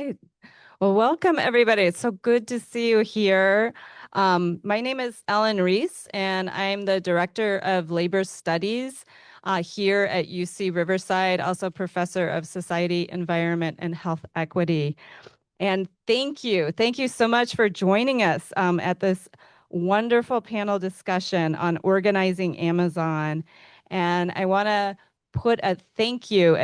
right. Well, welcome everybody. It's so good to see you here. My name is Ellen Reese, and I'm the Director of Labor Studies here at UC Riverside, also Professor of Society, Environment, and Health Equity. And thank you. Thank you so much for joining us at this wonderful panel discussion on organizing Amazon. And I want to put a thank you,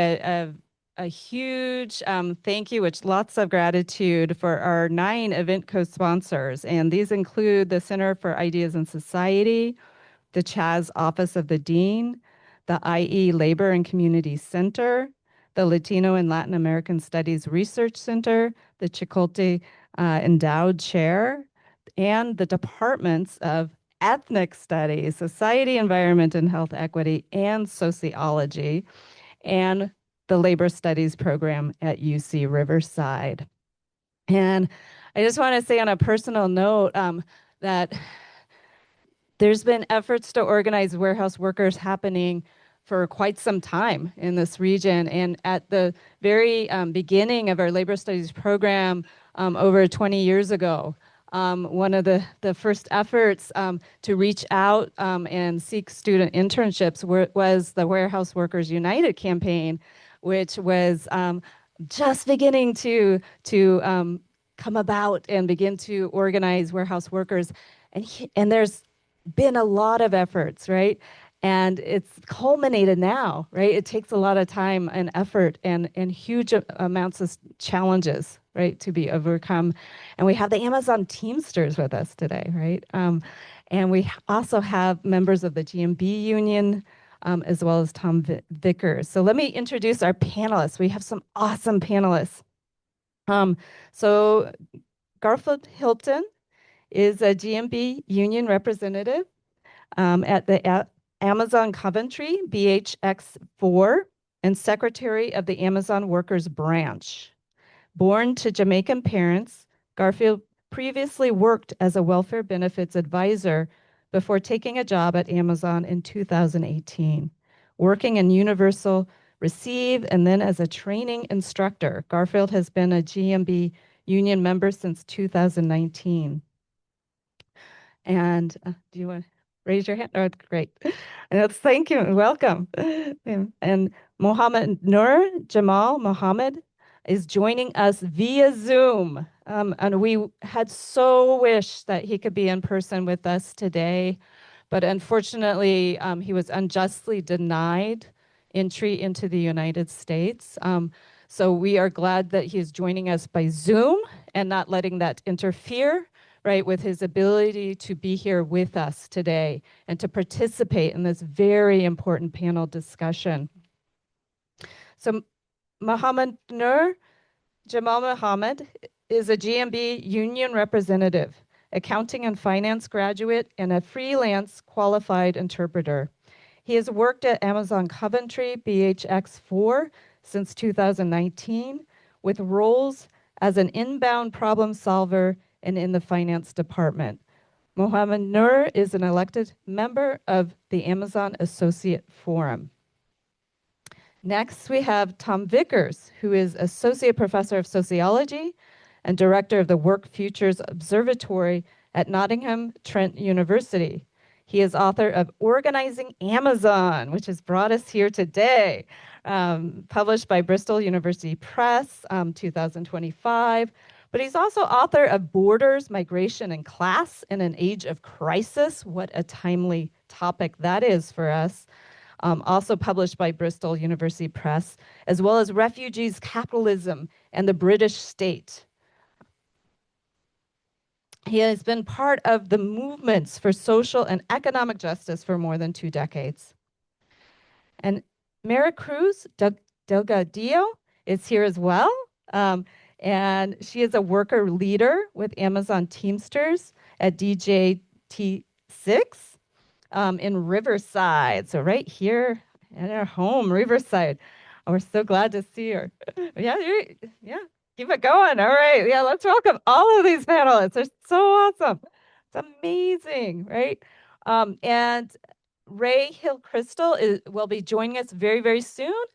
a huge thank you, which lots of gratitude for our 9 event co-sponsors. And these include the Center for Ideas in Society, the Chaz Office of the Dean, the IE Labor and Community Center, the Latino and Latin American Studies Research Center, the Chicote Endowed Chair, and the departments of Ethnic Studies, Society, Environment, and Health Equity, and Sociology, and the Labor Studies program at UC Riverside. And I just want to say on a personal note that there's been efforts to organize warehouse workers happening for quite some time in this region. And at the very beginning of our labor studies program over 20 years ago, one of the first efforts to reach out and seek student internships was the Warehouse Workers United campaign, which was just beginning to come about and begin to organize warehouse workers. And there's been a lot of efforts, right? And it's culminated now, right? It takes a lot of time and effort and huge amounts of challenges, right, to be overcome. And we have the Amazon Teamsters with us today, right? And we also have members of the GMB union, as well as Tom Vickers. So let me introduce our panelists. We have some awesome panelists. So Garfield Hilton is a GMB union representative at the Amazon Coventry, BHX4, and secretary of the Amazon Workers Branch. Born to Jamaican parents, Garfield previously worked as a welfare benefits advisor before taking a job at Amazon in 2018. Working in Universal Receive and then as a training instructor, Garfield has been a GMB union member since 2019. And do you want to raise your hand? Oh, great. And thank you and welcome. And Mohammed Nur Jamal Mohammed is joining us via Zoom. And we had so wished that he could be in person with us today, but unfortunately, he was unjustly denied entry into the United States. So we are glad that he is joining us by Zoom and not letting that interfere, right, with his ability to be here with us today and to participate in this very important panel discussion. So Mohammed Nur Jamal Mohammed is a GMB union representative, accounting and finance graduate, and a freelance qualified interpreter. He has worked at Amazon Coventry, BHX4, since 2019, with roles as an inbound problem solver and in the finance department. Mohammed Nur is an elected member of the Amazon Associate Forum. Next, we have Tom Vickers, who is Associate Professor of Sociology and Director of the Work Futures Observatory at Nottingham Trent University. He is author of Organizing Amazon, which has brought us here today, published by Bristol University Press, 2025. But he's also author of Borders, Migration, and Class in an Age of Crisis. What a timely topic that is for us. Also published by Bristol University Press, as well as Refugees, Capitalism, and the British State. He has been part of the movements for social and economic justice for more than 2 decades. And Maricruz Delgadillo is here as well. And she is a worker leader with Amazon Teamsters at DJT6 in Riverside. So right here at our home, Riverside. Oh, we're so glad to see her. Yeah, yeah, keep it going. All right. Yeah, let's welcome all of these panelists. They're so awesome. It's amazing, right? And Ray Hill Crystal will be joining us very, very soon.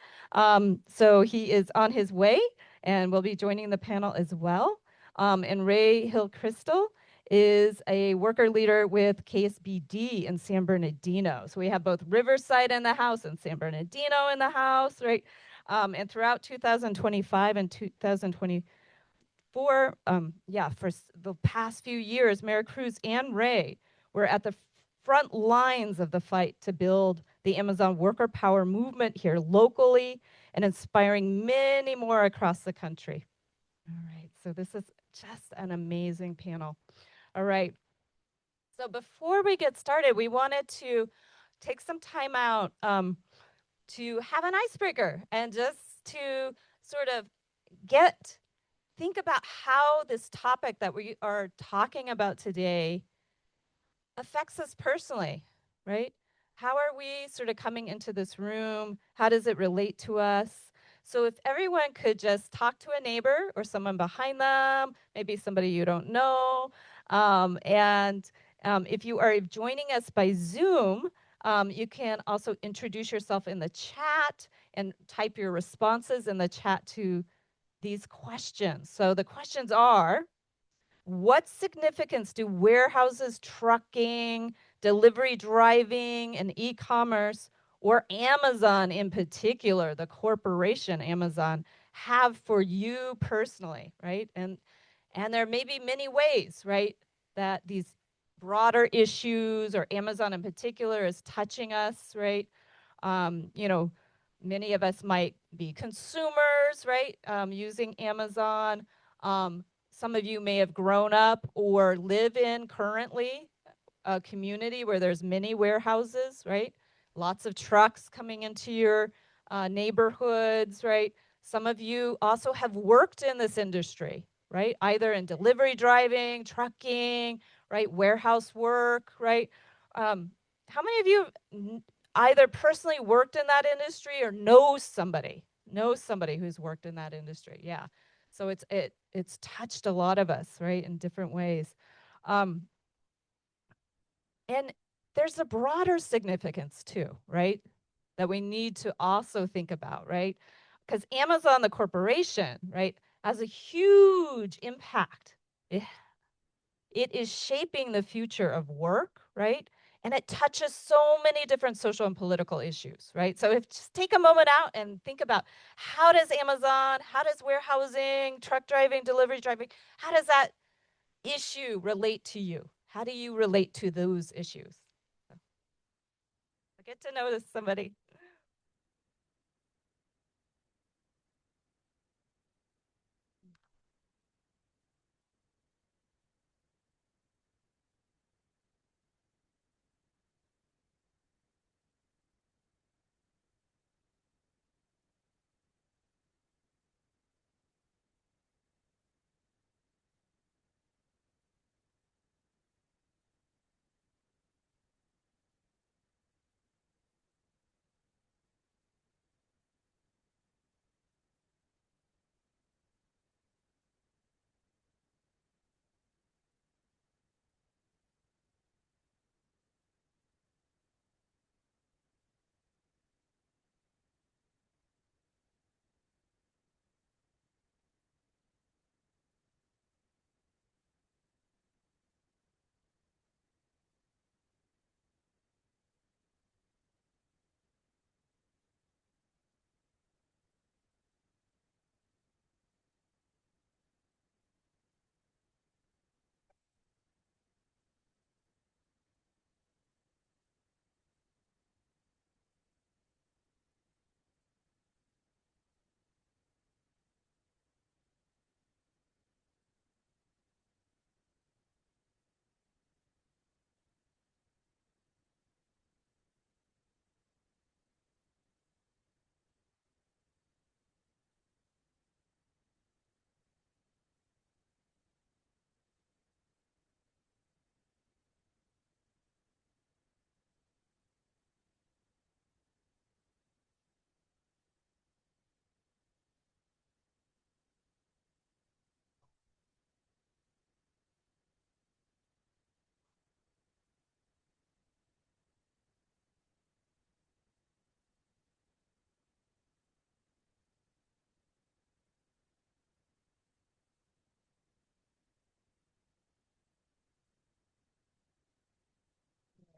So he is on his way. and will be joining the panel as well. And Ray Hill Crystal is a worker leader with KSBD in San Bernardino. So we have both Riverside in the house and San Bernardino in the house, right? And throughout 2025 and 2024, for the past few years, Maricruz and Ray were at the front lines of the fight to build the Amazon worker power movement here locally and inspiring many more across the country. All right, so this is just an amazing panel. All right, so before we get started, we wanted to take some time out to have an icebreaker and just to sort of think about how this topic that we are talking about today affects us personally, right? How are we sort of coming into this room? How does it relate to us? So if everyone could just talk to a neighbor or someone behind them, maybe somebody you don't know, and if you are joining us by Zoom, you can also introduce yourself in the chat and type your responses in the chat to these questions. So the questions are, what significance do warehouses, trucking, delivery driving, and e-commerce, or Amazon in particular, the corporation Amazon, have for you personally, right? And there may be many ways, right, that these broader issues or Amazon in particular is touching us, right? You know, many of us might be consumers, right, using Amazon. Some of you may have grown up or live in currently a community where there's many warehouses, right? Lots of trucks coming into your neighborhoods, right? Some of you also have worked in this industry, right? Either in delivery driving, trucking, right? Warehouse work, right? How many of you either personally worked in that industry or knows somebody who's worked in that industry? Yeah. So it's touched a lot of us, right, in different ways. Um, and there's a broader significance too, right, that we need to also think about, right? Because Amazon, the corporation, right, has a huge impact. It is shaping the future of work, right? And it touches so many different social and political issues, right? So if just take a moment out and think about, how does Amazon, how does warehousing, truck driving, delivery driving, how does that issue relate to you? How do you relate to those issues? So, get to know somebody.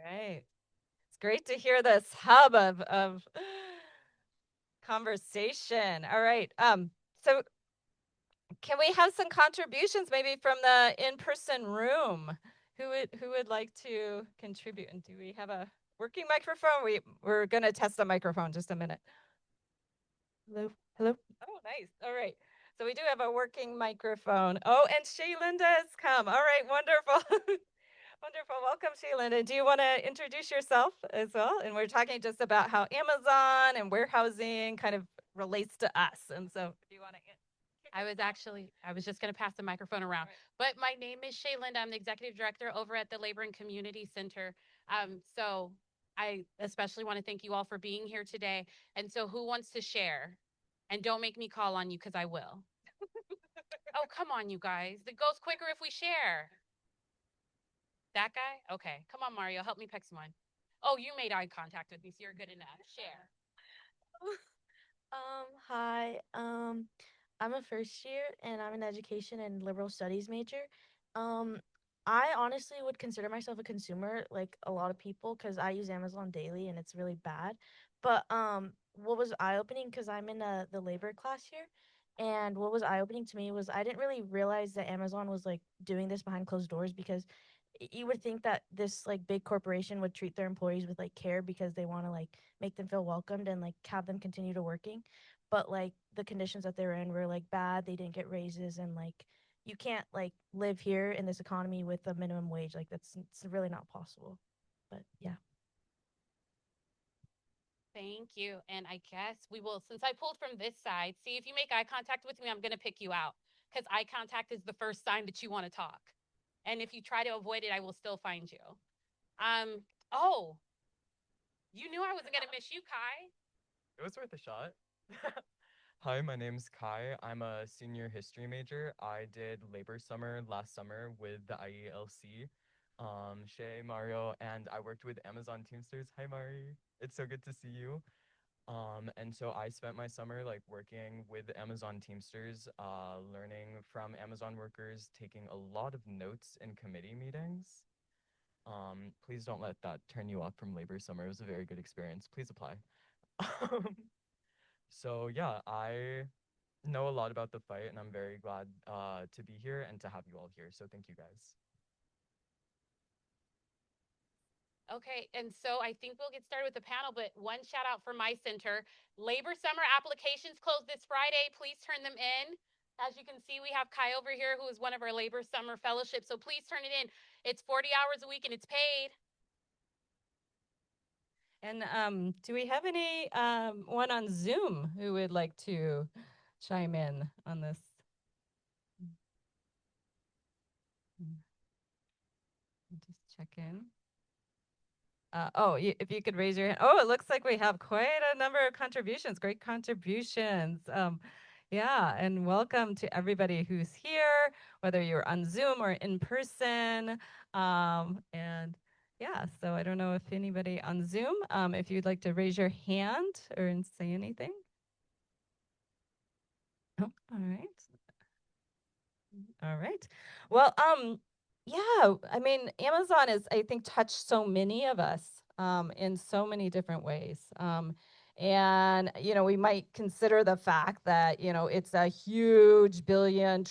Right. It's great to hear this hub of conversation. All right. So can we have some contributions maybe from the in-person room? Who would like to contribute? And do we have a working microphone? We're gonna test the microphone just a minute. Hello? Hello? Oh, nice. All right. So we do have a working microphone. Oh, and Shaylinda has come. All right, wonderful. Wonderful. Welcome, Shaylinda. Do you want to introduce yourself as well? And we're talking just about how Amazon and warehousing kind of relates to us. And so do you want to I was just going to pass the microphone around. But my name is Shay Linda. I'm the executive director over at the Labor and Community Center. So I especially want to thank you all for being here today. And so, who wants to share? And don't make me call on you because I will. Oh, come on, you guys. It goes quicker if we share. That guy? Okay. Come on, Mario. Help me pick someone. Oh, you made eye contact with me, so you're good enough. Share. Hi. I'm a first year and I'm an education and liberal studies major. Um, I honestly would consider myself a consumer, like a lot of people, because I use Amazon daily and it's really bad. But what was eye-opening, because I'm in the labor class here, and what was eye-opening to me was I didn't really realize that Amazon was like doing this behind closed doors, because you would think that this like big corporation would treat their employees with like care because they want to like make them feel welcomed and like have them continue to working, but like the conditions that they were in were like bad. They didn't get raises, and like you can't like live here in this economy with a minimum wage. Like that's it's really not possible. But yeah. Thank you. And I guess we will, since I pulled from this side, see if you make eye contact with me, I'm going to pick you out because eye contact is the first sign that you want to talk. And if you try to avoid it, I will still find you. Um, oh, you knew I wasn't going to miss you, Kai. It was worth a shot. Hi, my name's Kai. I'm a senior history major. I did labor summer last summer with the IELC, Shay, Mario, and I worked with Amazon Teamsters. Hi, Mari. It's so good to see you. And so I spent my summer like working with Amazon Teamsters, learning from Amazon workers, taking a lot of notes in committee meetings. Please don't let that turn you off from labor summer. It was a very good experience. Please apply. So yeah, I know a lot about the fight, and I'm very glad to be here and to have you all here. So thank you guys. Okay, and so I think we'll get started with the panel, but one shout out for my center. Labor summer applications close this Friday. Please turn them in. As you can see, we have Kai over here, who is one of our labor summer fellowships. So please turn it in. It's 40 hours a week and it's paid. And do we have any one on Zoom who would like to chime in on this? Just check in. If you could raise your hand. Oh, it looks like we have quite a number of contributions. Great contributions. Yeah, and welcome to everybody who's here, whether you're on Zoom or in person. And yeah, so I don't know if anybody on Zoom, if you'd like to raise your hand or say anything. Oh, all right. All right. Well, yeah, I mean, Amazon is, I think, touched so many of us in so many different ways. And, we might consider the fact that, it's a huge trillion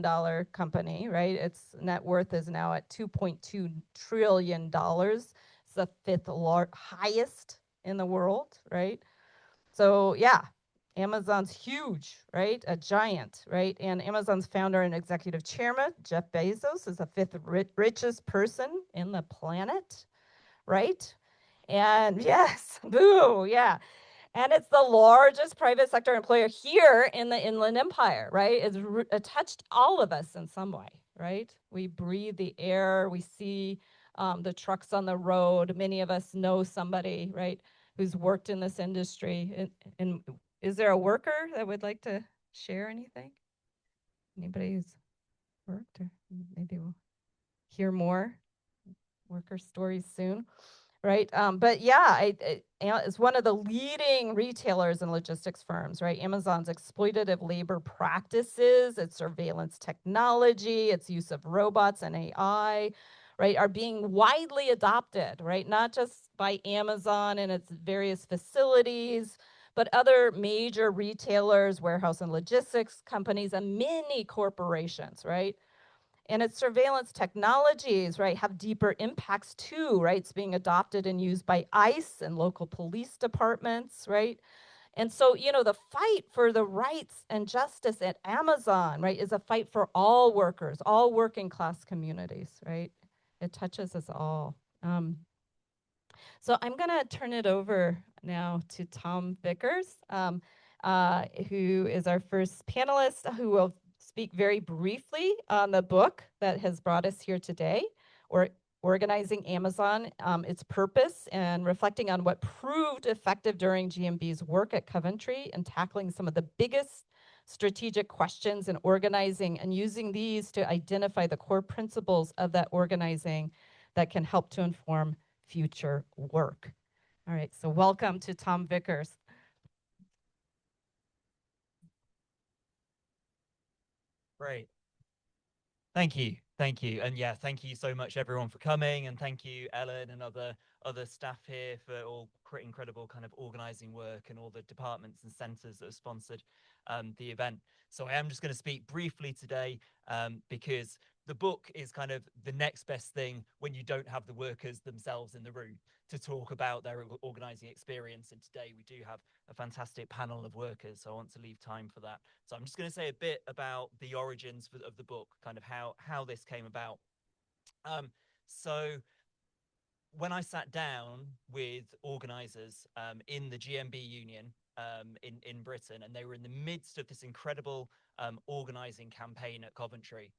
dollar company, right? Its net worth is now at $2.2 trillion. It's the fifth highest in the world, right? So, yeah, Amazon's huge, right? A giant, right? And Amazon's founder and executive chairman, Jeff Bezos, is the fifth richest person in the planet, right? And yes, boo, yeah. And it's the largest private sector employer here in the Inland Empire, right? It touched all of us in some way, right? We breathe the air, we see the trucks on the road. Many of us know somebody, right, who's worked in this industry. And is there a worker that would like to share anything? Anybody who's worked, or maybe we'll hear more worker stories soon, right? But yeah, it's one of the leading retailers and logistics firms, right? Amazon's exploitative labor practices, its surveillance technology, its use of robots and AI, right, are being widely adopted, right? Not just by Amazon and its various facilities, but other major retailers, warehouse and logistics companies, and many corporations, right? And its surveillance technologies, right, have deeper impacts too, right? It's being adopted and used by ICE and local police departments, right? And so, you know, the fight for the rights and justice at Amazon, right, is a fight for all workers, all working class communities, right? It touches us all. So I'm going to turn it over now to Tom Vickers, who is our first panelist, who will speak very briefly on the book that has brought us here today, or Organizing Amazon, its purpose, and reflecting on what proved effective during GMB's work at Coventry and tackling some of the biggest strategic questions in organizing and using these to identify the core principles of that organizing that can help to inform future work. All right, so welcome to Tom Vickers. Great. Thank you. Thank you. And yeah, thank you so much everyone for coming, and thank you Ellen and other staff here for all incredible kind of organizing work and all the departments and centers that have sponsored the event. So I am just going to speak briefly today because the book is kind of the next best thing when you don't have the workers themselves in the room to talk about their organizing experience. And today we do have a fantastic panel of workers, so I want to leave time for that. So I'm just going to say a bit about the origins of the book, kind of how this came about. So when I sat down with organizers in the GMB union in Britain, and they were in the midst of this incredible organizing campaign at Coventry,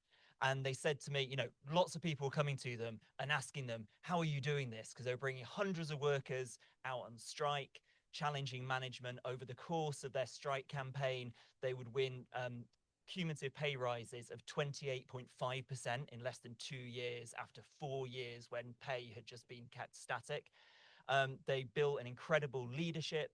and they said to me, you know, lots of people coming to them and asking them, how are you doing this? Because they were bringing hundreds of workers out on strike, challenging management. Over the course of their strike campaign, they would win cumulative pay rises of 28.5% in less than 2 years after 4 years when pay had just been kept static. They built an incredible leadership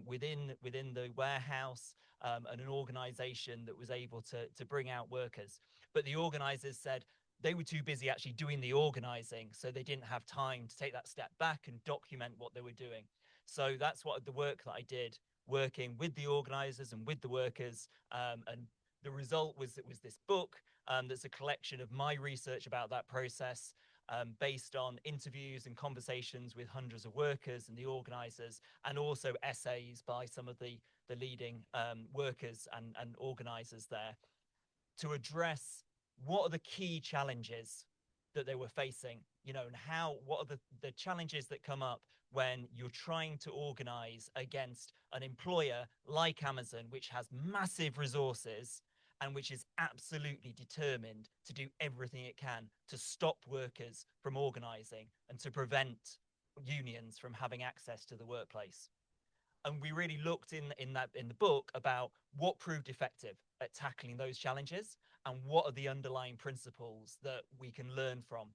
within the warehouse and an organization that was able to bring out workers. But the organizers said they were too busy actually doing the organizing, so they didn't have time to take that step back and document what they were doing. So that's what the work that I did, working with the organizers and with the workers. And the result was this book that's a collection of my research about that process, based on interviews and conversations with hundreds of workers and the organizers, and also essays by some of the leading workers and organizers there, to address what are the key challenges that they were facing, you know, and what are the challenges that come up when you're trying to organize against an employer like Amazon, which has massive resources and which is absolutely determined to do everything it can to stop workers from organizing and to prevent unions from having access to the workplace. And we really looked in the book about what proved effective at tackling those challenges and what are the underlying principles that we can learn from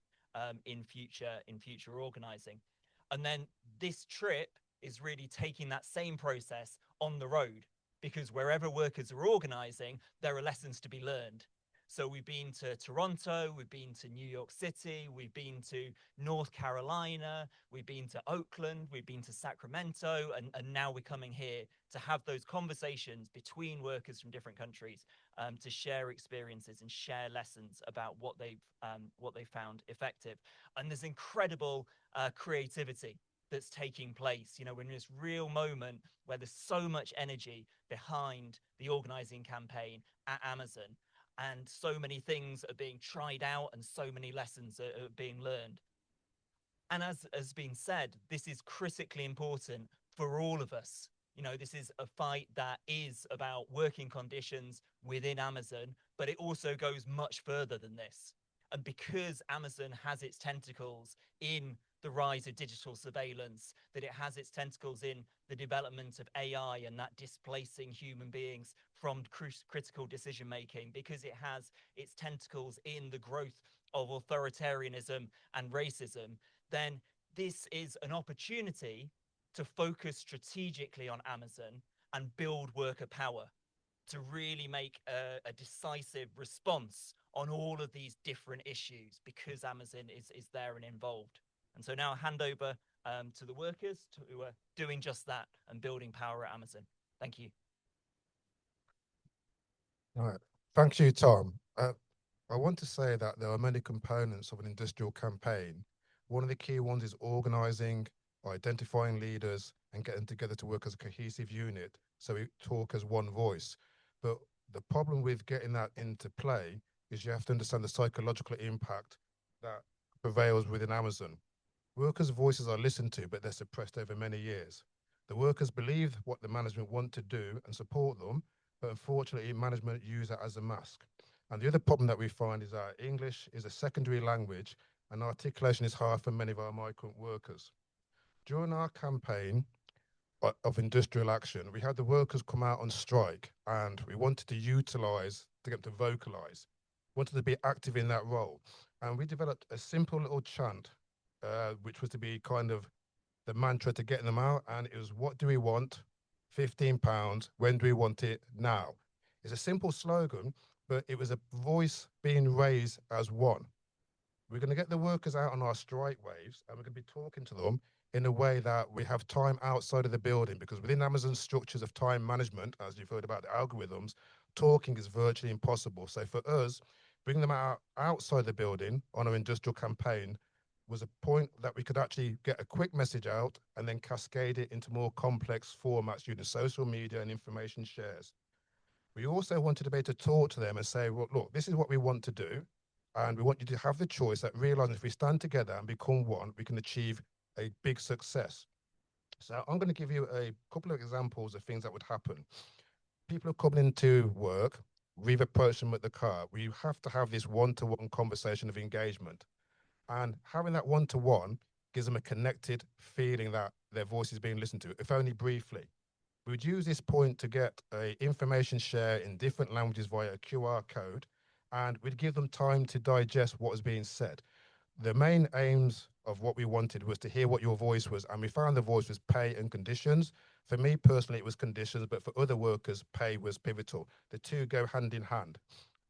in future organizing. And then this trip is really taking that same process on the road, because wherever workers are organizing, there are lessons to be learned. So we've been to Toronto, we've been to New York City, we've been to North Carolina, we've been to Oakland, we've been to Sacramento, and now we're coming here to have those conversations between workers from different countries to share experiences and share lessons about what they've found effective. And there's incredible creativity that's taking place. You know, we're in this real moment where there's so much energy behind the organizing campaign at Amazon, and so many things are being tried out and so many lessons are being learned. And as has been said, this is critically important for all of us. You know, this is a fight that is about working conditions within Amazon, but it also goes much further than this. And because Amazon has its tentacles in the rise of digital surveillance, that it has its tentacles in the development of AI and that displacing human beings from critical decision making, because it has its tentacles in the growth of authoritarianism and racism, then this is an opportunity to focus strategically on Amazon and build worker power, to really make a decisive response on all of these different issues because Amazon is there and involved. And so now I hand over to the workers who are doing just that and building power at Amazon. Thank you. All right. Thank you, Tom. I want to say that there are many components of an industrial campaign. One of the key ones is organizing, identifying leaders, and getting together to work as a cohesive unit so we talk as one voice. But the problem with getting that into play is you have to understand the psychological impact that prevails within Amazon. Workers' voices are listened to, but they're suppressed over many years. The workers believe what the management want to do and support them, but unfortunately, management use that as a mask. And the other problem that we find is that English is a secondary language and articulation is hard for many of our migrant workers. During our campaign of industrial action, we had the workers come out on strike and we wanted to utilize, to get them to vocalize, wanted to be active in that role. And we developed a simple little chant, which was to be kind of the mantra to getting them out. And it was, what do we want? £15. When do we want it? Now. It's a simple slogan, but it was a voice being raised as one. We're going to get the workers out on our strike waves and we're going to be talking to them in a way that we have time outside of the building, because within Amazon's structures of time management, as you've heard about the algorithms, talking is virtually impossible. So for us, bringing them out outside the building on our industrial campaign was a point that we could actually get a quick message out and then cascade it into more complex formats using social media and information shares. We also wanted to be able to talk to them and say, well, look, this is what we want to do. And we want you to have the choice that realizing if we stand together and become one, we can achieve a big success. So I'm going to give you a couple of examples of things that would happen. People are coming into work, we've approached them at the car. We have to have this one-to-one conversation of engagement. And having that one-to-one gives them a connected feeling that their voice is being listened to, if only briefly. We would use this point to get a information share in different languages via a QR code, and we'd give them time to digest what was being said. The main aims of what we wanted was to hear what your voice was, and we found the voice was pay and conditions. For me personally, it was conditions, but for other workers, pay was pivotal. The two go hand in hand.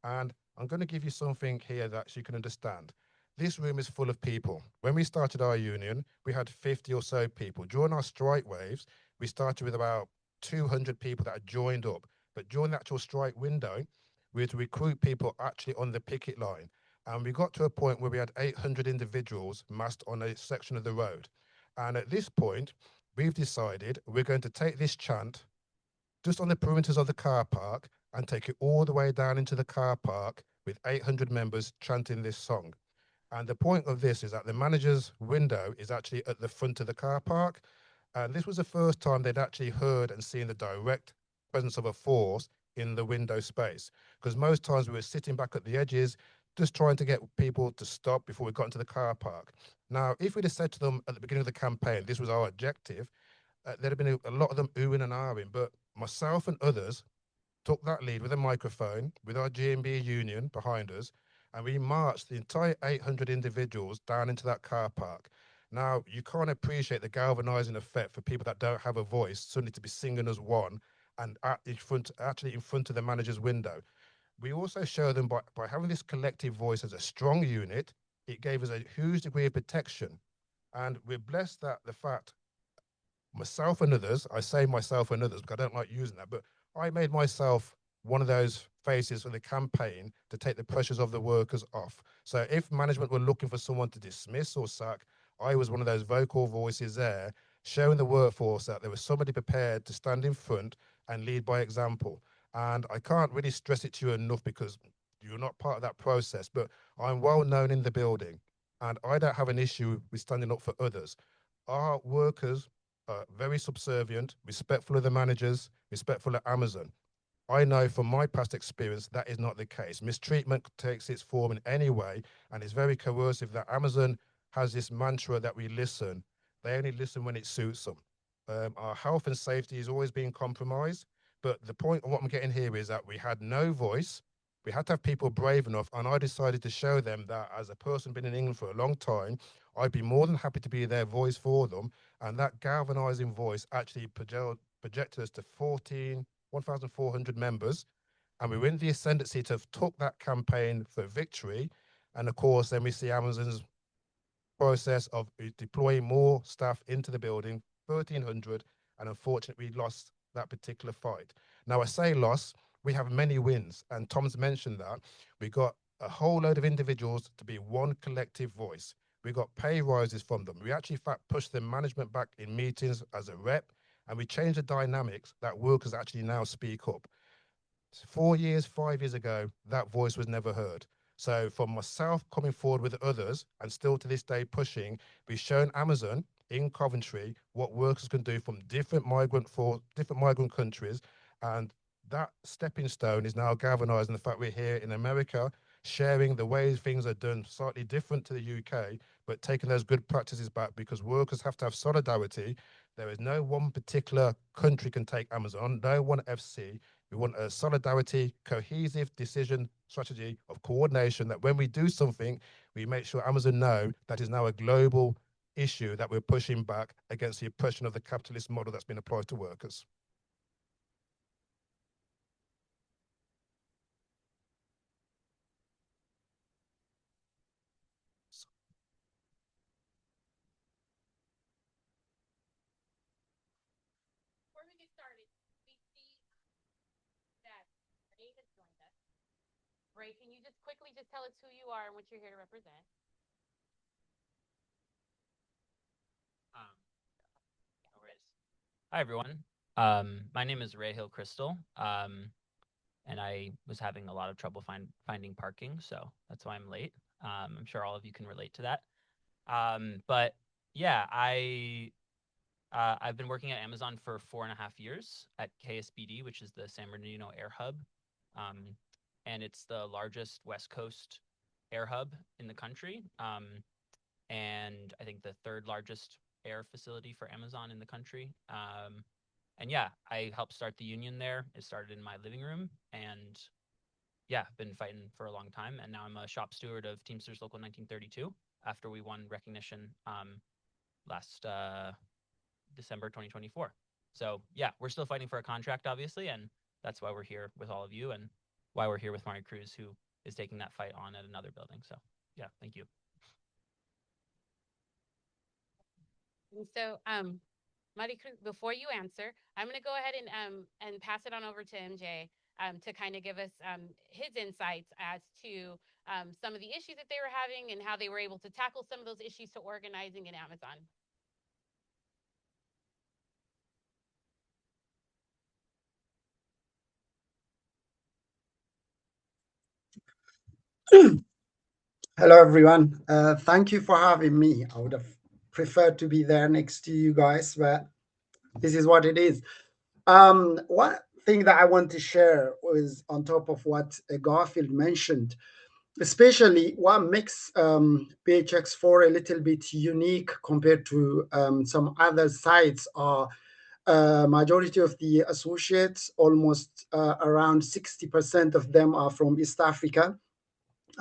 And I'm going to give you something here that you can understand. This room is full of people. When we started our union, we had 50 or so people. During our strike waves, we started with about 200 people that had joined up. But during the actual strike window, we had to recruit people actually on the picket line. And we got to a point where we had 800 individuals massed on a section of the road. And at this point, we've decided we're going to take this chant just on the perimeters of the car park and take it all the way down into the car park with 800 members chanting this song. And the point of this is that the manager's window is actually at the front of the car park. And this was the first time they'd actually heard and seen the direct presence of a force in the window space. Because most times we were sitting back at the edges, just trying to get people to stop before we got into the car park. Now, if we'd have said to them at the beginning of the campaign, this was our objective, there'd have been a lot of them oohing and ahhing. But myself and others took that lead with a microphone, with our GMB union behind us, and we marched the entire 800 individuals down into that car park. Now, you can't appreciate the galvanizing effect for people that don't have a voice suddenly to be singing as one and actually in front of the manager's window. We also show them by having this collective voice as a strong unit, it gave us a huge degree of protection. And we're blessed that the fact, myself and others, I say myself and others because I don't like using that, but I made myself one of those faces for the campaign to take the pressures of the workers off. So if management were looking for someone to dismiss or sack, I was one of those vocal voices there, showing the workforce that there was somebody prepared to stand in front and lead by example. And I can't really stress it to you enough because you're not part of that process, but I'm well known in the building and I don't have an issue with standing up for others. Our workers are very subservient, respectful of the managers, respectful of Amazon. I know from my past experience that is not the case. Mistreatment takes its form in any way, and it's very coercive that Amazon has this mantra that we listen. They only listen when it suits them. Our health and safety is always being compromised, but the point of what I'm getting here is that we had no voice. We had to have people brave enough, and I decided to show them that as a person been in England for a long time, I'd be more than happy to be their voice for them, and that galvanizing voice actually projected us to 1,400 members, And we were in the ascendancy to have took that campaign for victory. And of course, then we see Amazon's process of deploying more staff into the building, 1,300, and unfortunately we lost that particular fight. Now I say loss, we have many wins, and Tom's mentioned that. We got a whole load of individuals to be one collective voice. We got pay rises from them. We actually, in fact, pushed the management back in meetings as a rep, and we changed the dynamics that workers actually now speak up. 4 years, 5 years ago, that voice was never heard. So from myself coming forward with others and still to this day pushing, we've shown Amazon in Coventry what workers can do from different migrant countries. And that stepping stone is now galvanizing the fact we're here in America, sharing the ways things are done slightly different to the UK, but taking those good practices back, because workers have to have solidarity. There is no one particular country can take Amazon, no one FC. We want a solidarity, cohesive decision strategy of coordination, that when we do something, we make sure Amazon know that is now a global issue that we're pushing back against the oppression of the capitalist model that's been applied to workers. Before we get started, we see that Ray has joined us. Ray, can you just quickly just tell us who you are and what you're here to represent? No worries. Hi, everyone. My name is Ray Hill Crystal, and I was having a lot of trouble finding parking, so that's why I'm late. I'm sure all of you can relate to that. But yeah, I've been working at Amazon for 4.5 years at KSBD, which is the San Bernardino Air Hub, and it's the largest West Coast air hub in the country, and I think the third largest air facility for Amazon in the country. And yeah, I helped start the union there. It started in my living room, and yeah, been fighting for a long time. And now I'm a shop steward of Teamsters Local 1932 after we won recognition last December 2024. So yeah, we're still fighting for a contract, obviously, and that's why we're here with all of you, and why we're here with Mari Cruz, who is taking that fight on at another building. So yeah, thank you. And so, Mari Cruz, before you answer, I'm going to go ahead and pass it on over to MJ to kind of give us his insights as to some of the issues that they were having and how they were able to tackle some of those issues to organizing in Amazon. Hello, everyone. Thank you for having me. I would have preferred to be there next to you guys, but this is what it is. One thing that I want to share was on top of what Garfield mentioned, especially what makes PHX4 a little bit unique compared to some other sites are majority of the associates, almost around 60% of them are from East Africa.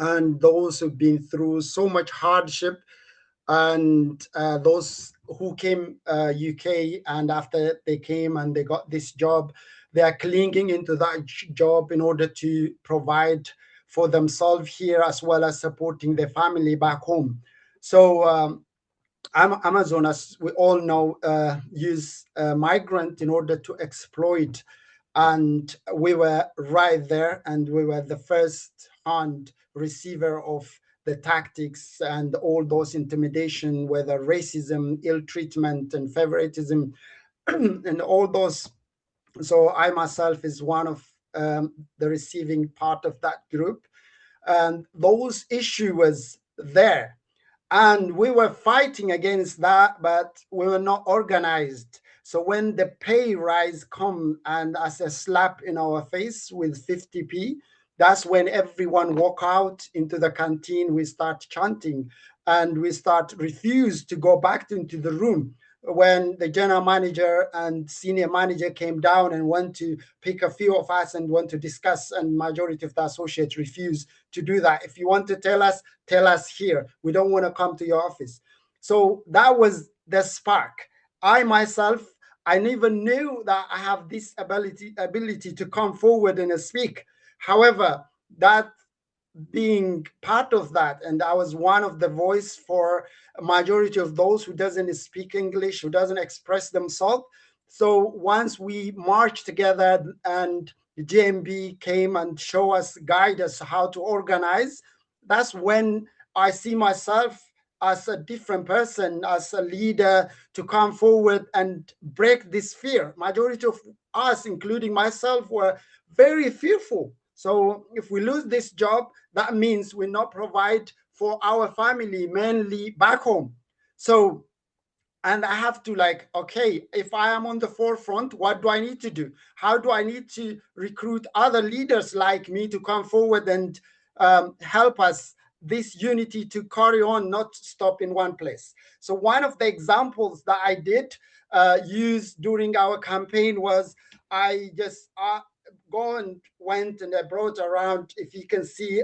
And those who've been through so much hardship, and those who came UK, and after they came and they got this job, they are clinging into that job in order to provide for themselves here, as well as supporting their family back home. So Amazon, as we all know, use migrant in order to exploit, and we were right there, and we were the first hand receiver of the tactics and all those intimidation, whether racism, ill treatment, and favoritism, and all those. So I myself is one of the receiving part of that group, and those issue was there, and we were fighting against that, but we were not organized. So when the pay rise come and as a slap in our face with 50p, that's when everyone walk out into the canteen. We start chanting, and we start refuse to go back into the room. When the general manager and senior manager came down and went to pick a few of us and want to discuss, and majority of the associates refused to do that. If you want to tell us here. We don't want to come to your office. So that was the spark. I myself, I never knew that I have this ability to come forward and speak. However, that being part of that, and I was one of the voice for a majority of those who doesn't speak English, who doesn't express themselves. So once we marched together and the JMB came and show us, guide us how to organize, that's when I see myself as a different person, as a leader, to come forward and break this fear. Majority of us, including myself, were very fearful. So if we lose this job, that means we not provide for our family, mainly back home. So, and I have to like, okay, if I am on the forefront, what do I need to do? How do I need to recruit other leaders like me to come forward and help us this unity to carry on, not stop in one place? So one of the examples that I did use during our campaign was I just go and went and I brought around, if you can see,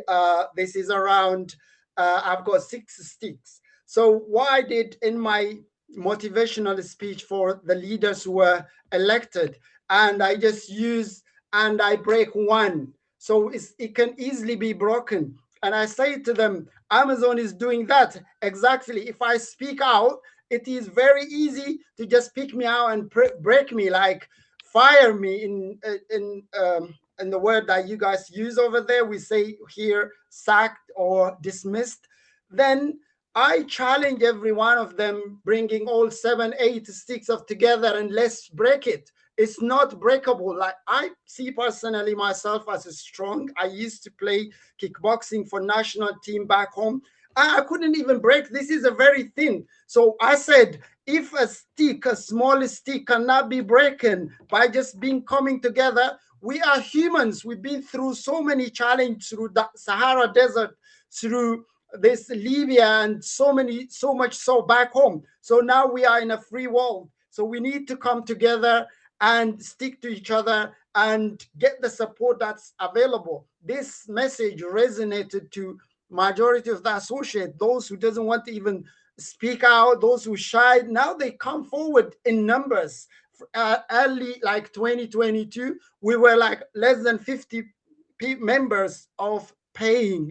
this is around, I've got 6 sticks. So what I did in my motivational speech for the leaders who were elected, and I just use and I break one. So it can easily be broken. And I say to them, Amazon is doing that exactly. If I speak out, it is very easy to just pick me out and break me, like fire me in the word that you guys use over there. We say here sacked or dismissed. Then I challenge every one of them, bringing all 7, 8 sticks of together, and let's break it. It's not breakable. Like I see personally myself as a strong. I used to play kickboxing for national team back home. I couldn't even break. This is a very thin. So I said, if a stick, a small stick, cannot be broken by just being coming together, we are humans. We've been through so many challenges through the Sahara Desert, through this Libya, and so much so back home. So now we are in a free world. So we need to come together and stick to each other and get the support that's available. This message resonated to majority of the associate, those who doesn't want to even speak out, those who shied. Now they come forward in numbers. Early like 2022, we were like less than 50 members of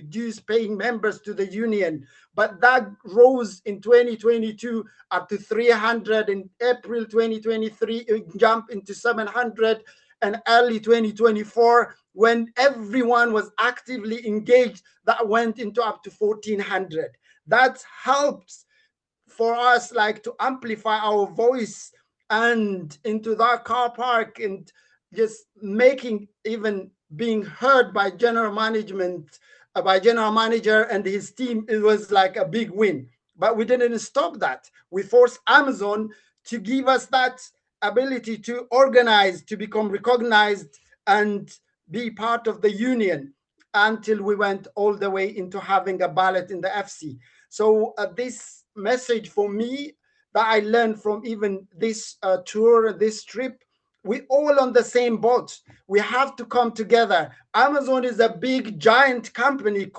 dues paying members to the union, but that rose in 2022 up to 300. In April 2023 it jumped into 700, and early 2024, when everyone was actively engaged, that went into up to 1400. That helps for us like to amplify our voice and into that car park, and just making, even being heard by general management, by general manager and his team. It was like a big win. But we didn't stop that. We forced Amazon to give us that ability to organize, to become recognized and be part of the union, until we went all the way into having a ballot in the FC. So this message for me that I learned from even this tour, this trip, we all on the same boat. We have to come together. Amazon is a big, giant company,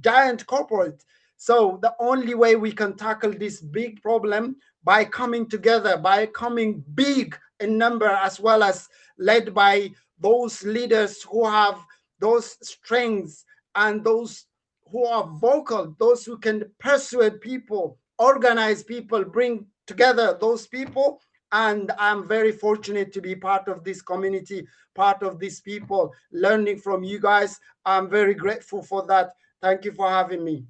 giant corporate. So the only way we can tackle this big problem by coming together, by coming big in number, as well as led by those leaders who have those strengths and those who are vocal, those who can persuade people, organize people, bring together those people. And I'm very fortunate to be part of this community, part of these people, learning from you guys. I'm very grateful for that. Thank you for having me.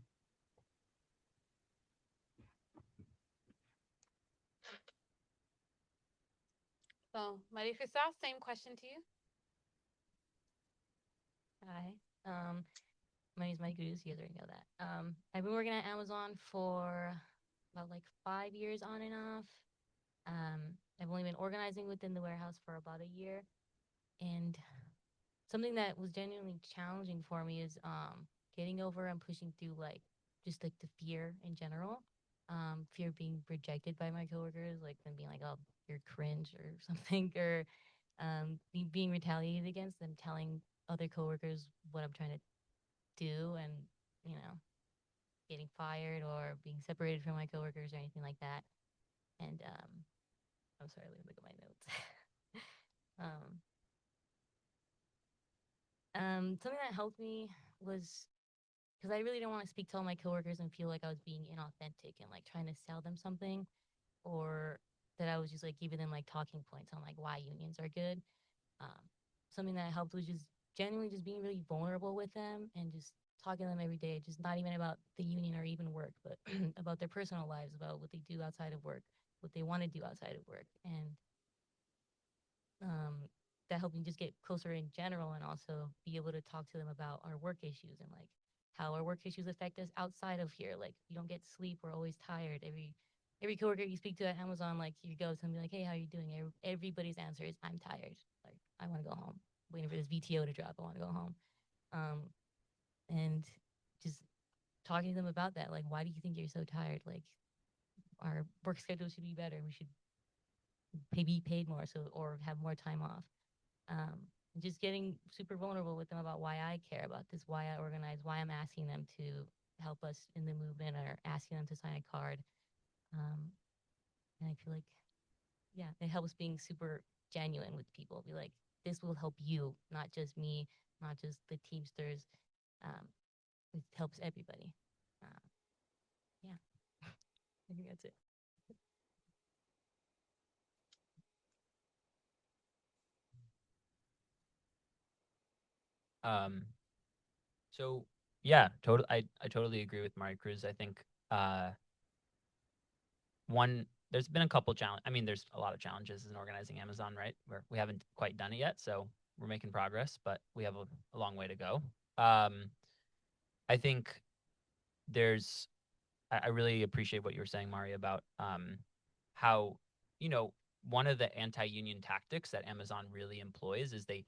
So, Maria José, same question to you. Hi. My name is Mike Cruz. You guys already know that. I've been working at Amazon for about like 5 years on and off. I've only been organizing within the warehouse for about a year. And something that was genuinely challenging for me is getting over and pushing through like just like the fear in general. Fear of being rejected by my coworkers, like them being like, "Oh, you're cringe" or something, or being retaliated against, and telling other coworkers what I'm trying to do, and you know, getting fired or being separated from my coworkers or anything like that. And I'm sorry, let me look at my notes. um, Something that helped me was because I really didn't want to speak to all my coworkers and feel like I was being inauthentic and like trying to sell them something, or that I was just like giving them like talking points on like why unions are good. Um, Something that helped was just genuinely just being really vulnerable with them and just talking to them every day, just not even about the union or even work, but about their personal lives, about what they do outside of work, what they want to do outside of work. And um, that helped me just get closer in general and also be able to talk to them about our work issues and like how our work issues affect us outside of here. Like you don't get sleep, we're always tired. Every coworker you speak to at Amazon, like you go to them and be like, hey, how are you doing? Everybody's answer is I'm tired. Like I want to go home. Waiting for this VTO to drop. I want to go home. Um, and just talking to them about that. Like, why do you think you're so tired? Like our work schedule should be better. We should be paid more so or have more time off. Just getting super vulnerable with them about why I care about this, why I organize, why I'm asking them to help us in the movement or asking them to sign a card. And I feel like, yeah, it helps being super genuine with people. Be like, this will help you, not just me, not just the Teamsters. Um, it helps everybody. Yeah, I think that's it. Um, so yeah, I totally agree with Maricruz. I think one there's been a couple challenge. I mean, there's a lot of challenges in organizing Amazon, right? Where we haven't quite done it yet, so we're making progress, but we have a long way to go. I think there's I really appreciate what you were saying, Mari, about how, you know, one of the anti-union tactics that Amazon really employs is they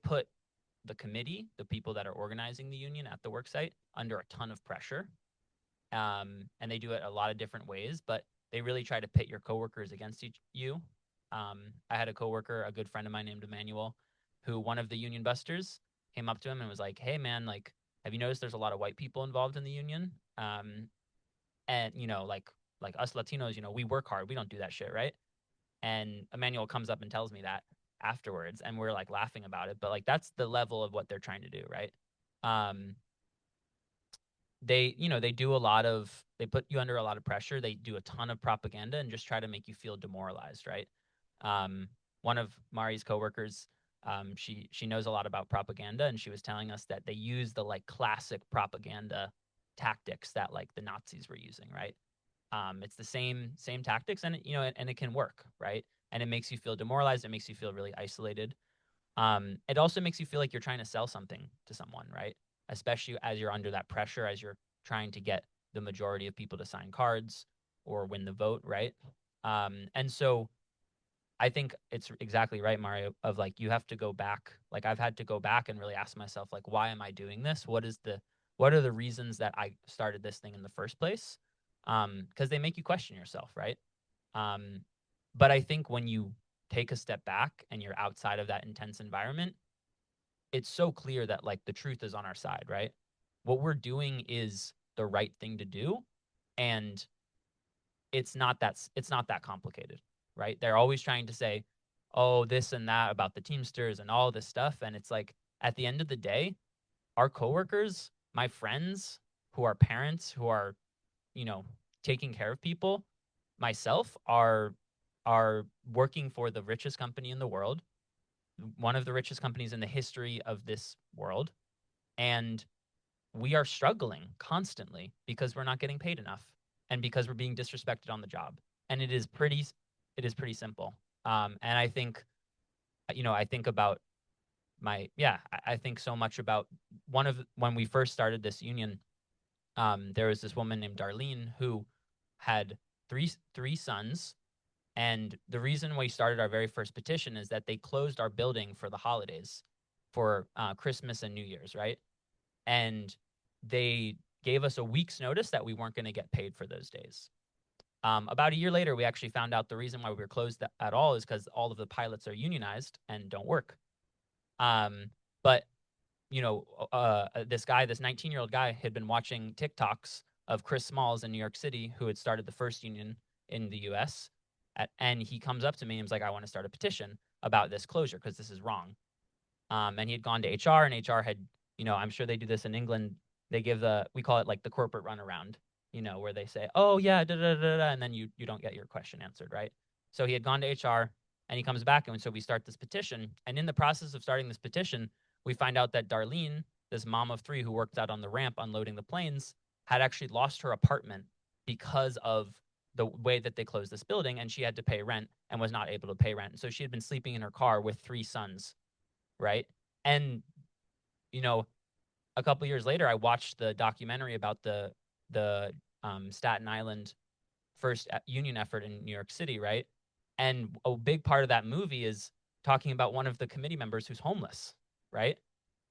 put the committee, the people that are organizing the union at the worksite, under a ton of pressure. And they do it a lot of different ways, but they really try to pit your coworkers against you. I had a coworker, a good friend of mine named Emmanuel, who one of the union busters came up to him and was like, "Hey, man, like, have you noticed there's a lot of white people involved in the union? And you know, like us Latinos, you know, we work hard, we don't do that shit, right?" And Emmanuel comes up and tells me that afterwards, and we're like laughing about it, but like that's the level of what they're trying to do, right? Um, they, you know, they do a lot of, they put you under a lot of pressure, they do a ton of propaganda and just try to make you feel demoralized, right? One of Mari's coworkers, she knows a lot about propaganda, and she was telling us that they use the like classic propaganda tactics that like the Nazis were using, right? It's the same tactics, and you know, and it can work, right? And it makes you feel demoralized, it makes you feel really isolated. It also makes you feel like you're trying to sell something to someone, right? Especially as you're under that pressure, as you're trying to get the majority of people to sign cards or win the vote, right? And so I think it's exactly right, Mario, of like you have to go back. Like I've had to go back and really ask myself, like, why am I doing this? What are the reasons that I started this thing in the first place? Because they make you question yourself, right? Um, but I think when you take a step back and you're outside of that intense environment, it's so clear that like the truth is on our side, right? What we're doing is the right thing to do, and it's not that complicated, right? They're always trying to say, oh, this and that about the Teamsters and all this stuff, and it's like at the end of the day, our coworkers, my friends who are parents, who are, you know, taking care of people, myself are working for the richest company in the world, one of the richest companies in the history of this world, and we are struggling constantly because we're not getting paid enough and because we're being disrespected on the job. And it is pretty simple. And I think, you know, I think about I think so much about when we first started this union. There was this woman named Darlene who had three sons, and the reason we started our very first petition is that they closed our building for the holidays, for Christmas and New Year's, right? And they gave us a week's notice that we weren't going to get paid for those days. About a year later, we actually found out the reason why we were closed at all is because all of the pilots are unionized and don't work. But you know, this 19-year-old guy, had been watching TikToks of Chris Smalls in New York City, who had started the first union in the U.S. And he comes up to me and was like, "I want to start a petition about this closure because this is wrong." And he had gone to HR, and HR had, I'm sure they do this in England. They give we call it like the corporate runaround, where they say, oh yeah, da da da da, and then you don't get your question answered, right? So he had gone to HR, and he comes back, and so we start this petition. And in the process of starting this petition, we find out that Darlene, this mom of 3 who worked out on the ramp unloading the planes, had actually lost her apartment because of the way that they closed this building, and she had to pay rent and was not able to pay rent. So she had been sleeping in her car with 3 sons, right? And a couple years later, I watched the documentary about the Staten Island first union effort in New York City, right? And a big part of that movie is talking about one of the committee members who's homeless, right?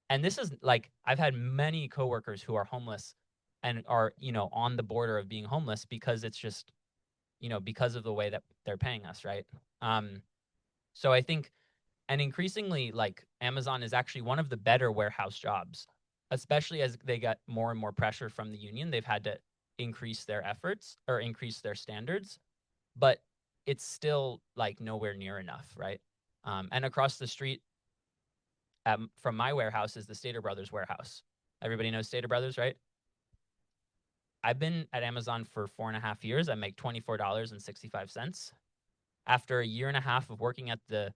And this is like, I've had many coworkers who are homeless and are, on the border of being homeless because it's just, because of the way that they're paying us, right? So I think, and increasingly, like, Amazon is actually one of the better warehouse jobs, especially as they got more and more pressure from the union. They've had to increase their efforts or increase their standards, but it's still like nowhere near enough, right? And across the street from my warehouse is the Stater Brothers warehouse. Everybody knows Stater Brothers, right? I've been at Amazon for 4.5 years. I make $24.65. After a year and a half of working at the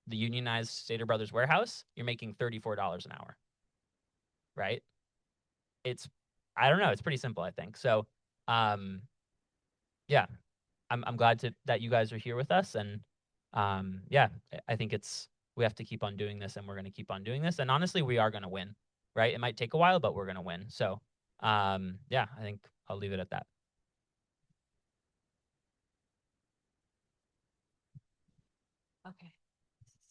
unionized Stater Brothers warehouse, you're making $34 an hour, right? I don't know, it's pretty simple, I think. So, yeah, I'm glad that you guys are here with us. And yeah, I think we have to keep on doing this, and we're going to keep on doing this. And honestly, we are going to win, right? It might take a while, but we're going to win. So yeah, I think I'll leave it at that. Okay.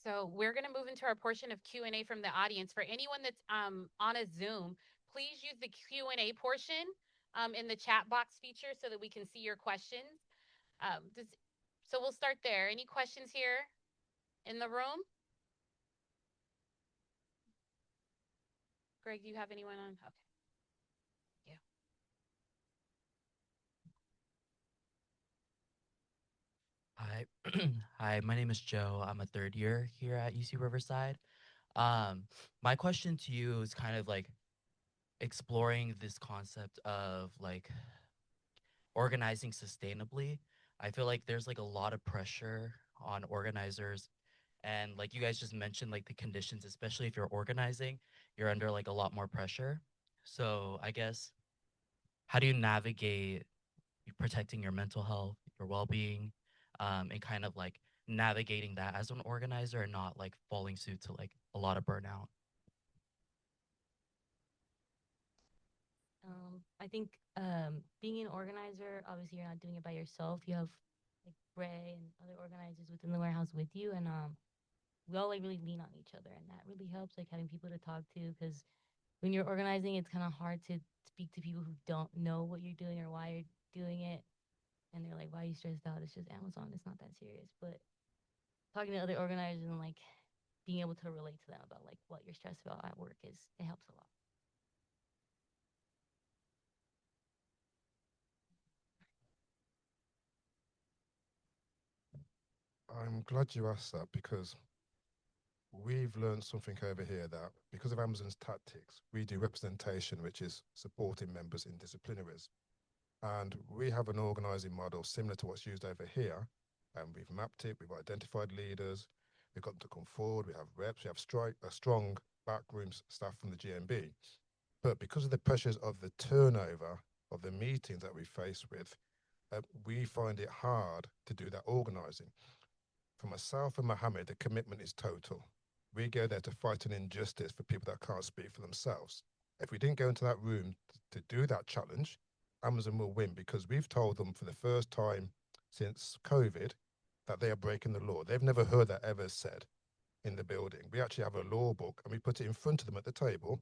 So we're going to move into our portion of Q&A from the audience. For anyone that's on a Zoom, please use the Q&A portion in the chat box feature so that we can see your questions. So we'll start there. Any questions here in the room? Greg, do you have anyone on? Okay. Hi, hi. My name is Joe. I'm a 3rd year here at UC Riverside. My question to you is kind of like exploring this concept of like organizing sustainably. I feel like there's like a lot of pressure on organizers, and like you guys just mentioned, like the conditions, especially if you're organizing, you're under like a lot more pressure. So I guess, how do you navigate protecting your mental health, your well-being, and kind of like navigating that as an organizer and not like falling suit to like a lot of burnout? I think being an organizer, obviously you're not doing it by yourself. You have like Ray and other organizers within the warehouse with you, and we all like really lean on each other, and that really helps, like having people to talk to, because when you're organizing, it's kind of hard to speak to people who don't know what you're doing or why you're doing it, and they're like, "Why are you stressed out? It's just Amazon. It's not that serious." But talking to other organizers and like being able to relate to them about like what you're stressed about at work it helps a lot. I'm glad you asked that because we've learned something over here that because of Amazon's tactics, we do representation, which is supporting members in disciplinaries. And we have an organizing model similar to what's used over here. And we've mapped it, we've identified leaders, we've got them to come forward, we have reps, we have a strong backroom staff from the GMB. But because of the pressures of the turnover of the meetings that we face with, we find it hard to do that organizing. For myself and Mohammed, the commitment is total. We go there to fight an injustice for people that can't speak for themselves. If we didn't go into that room to do that challenge, Amazon will win, because we've told them for the first time since COVID that they are breaking the law. They've never heard that ever said in the building. We actually have a law book and we put it in front of them at the table.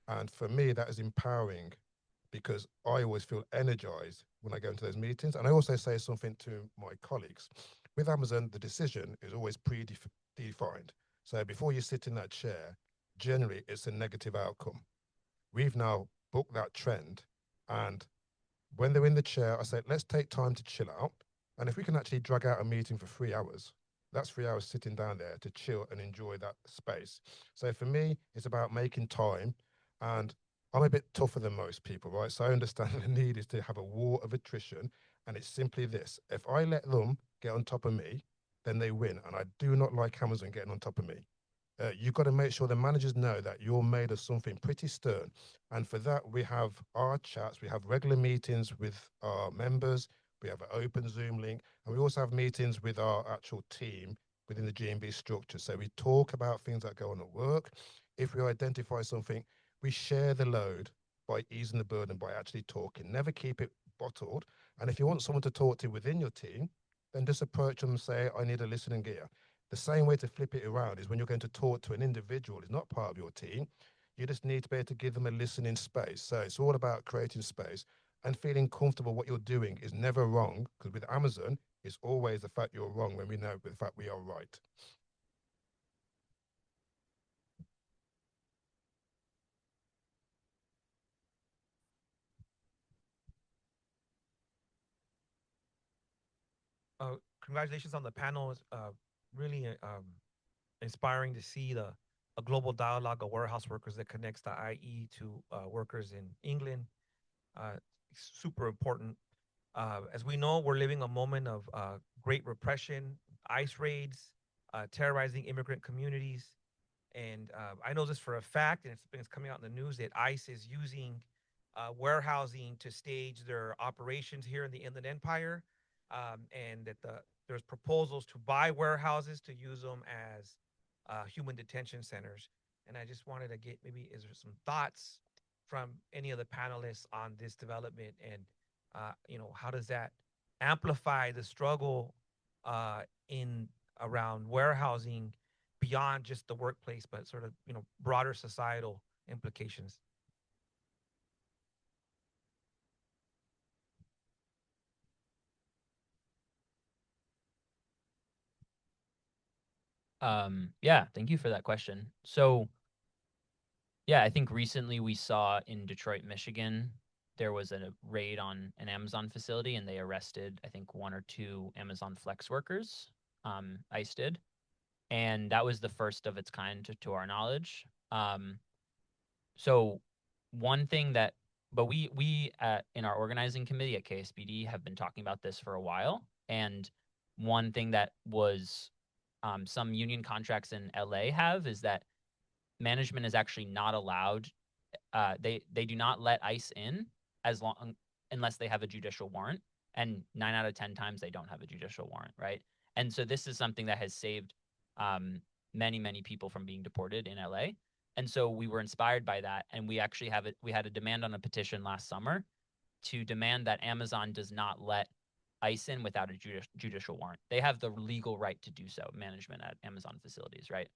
And for me, that is empowering, because I always feel energized when I go into those meetings. And I also say something to my colleagues. With Amazon, the decision is always predefined. So before you sit in that chair, generally it's a negative outcome. We've now booked that trend, and when they're in the chair, I say, let's take time to chill out. And if we can actually drag out a meeting for 3 hours, that's 3 hours sitting down there to chill and enjoy that space. So for me, it's about making time. And I'm a bit tougher than most people, right? So I understand the need is to have a war of attrition. And it's simply this: if I let them get on top of me, then they win. And I do not like Amazon getting on top of me. You've got to make sure the managers know that you're made of something pretty stern. And for that, we have our chats, we have regular meetings with our members, we have an open Zoom link, and we also have meetings with our actual team within the GMB structure. So we talk about things that go on at work. If we identify something, we share the load by easing the burden by actually talking. Never keep it bottled. And if you want someone to talk to within your team, then just approach them and say, I need a listening ear. The same way to flip it around is when you're going to talk to an individual who's not part of your team, you just need to be able to give them a listening space. So it's all about creating space and feeling comfortable what you're doing is never wrong. Because with Amazon, it's always the fact you're wrong when we know the fact we are right. Congratulations on the panel. It's really inspiring to see a global dialogue of warehouse workers that connects the IE to workers in England. Super important. As we know, we're living a moment of great repression, ICE raids, terrorizing immigrant communities. And I know this for a fact, and it's coming out in the news that ICE is using warehousing to stage their operations here in the Inland Empire, and that there's proposals to buy warehouses to use them as human detention centers. And I just wanted to get, maybe is there some thoughts from any of the panelists on this development, and how does that amplify the struggle in around warehousing beyond just the workplace, but sort of broader societal implications? Yeah, thank you for that question. So, yeah, I think recently we saw in Detroit, Michigan, there was a raid on an Amazon facility, and they arrested, I think, 1 or 2 Amazon Flex workers. ICE did, and that was the first of its kind to our knowledge. So one thing that, but we in our organizing committee at KSBD have been talking about this for a while, and one thing that was some union contracts in LA have is that management is actually not allowed. They do not let ICE in as long unless they have a judicial warrant, and 9 out of 10 times they don't have a judicial warrant, right? And so this is something that has saved many people from being deported in LA. And so we were inspired by that, and we actually we had a demand on a petition last summer to demand that Amazon does not let ICE in without a judicial warrant. They have the legal right to do so, management at Amazon facilities, right?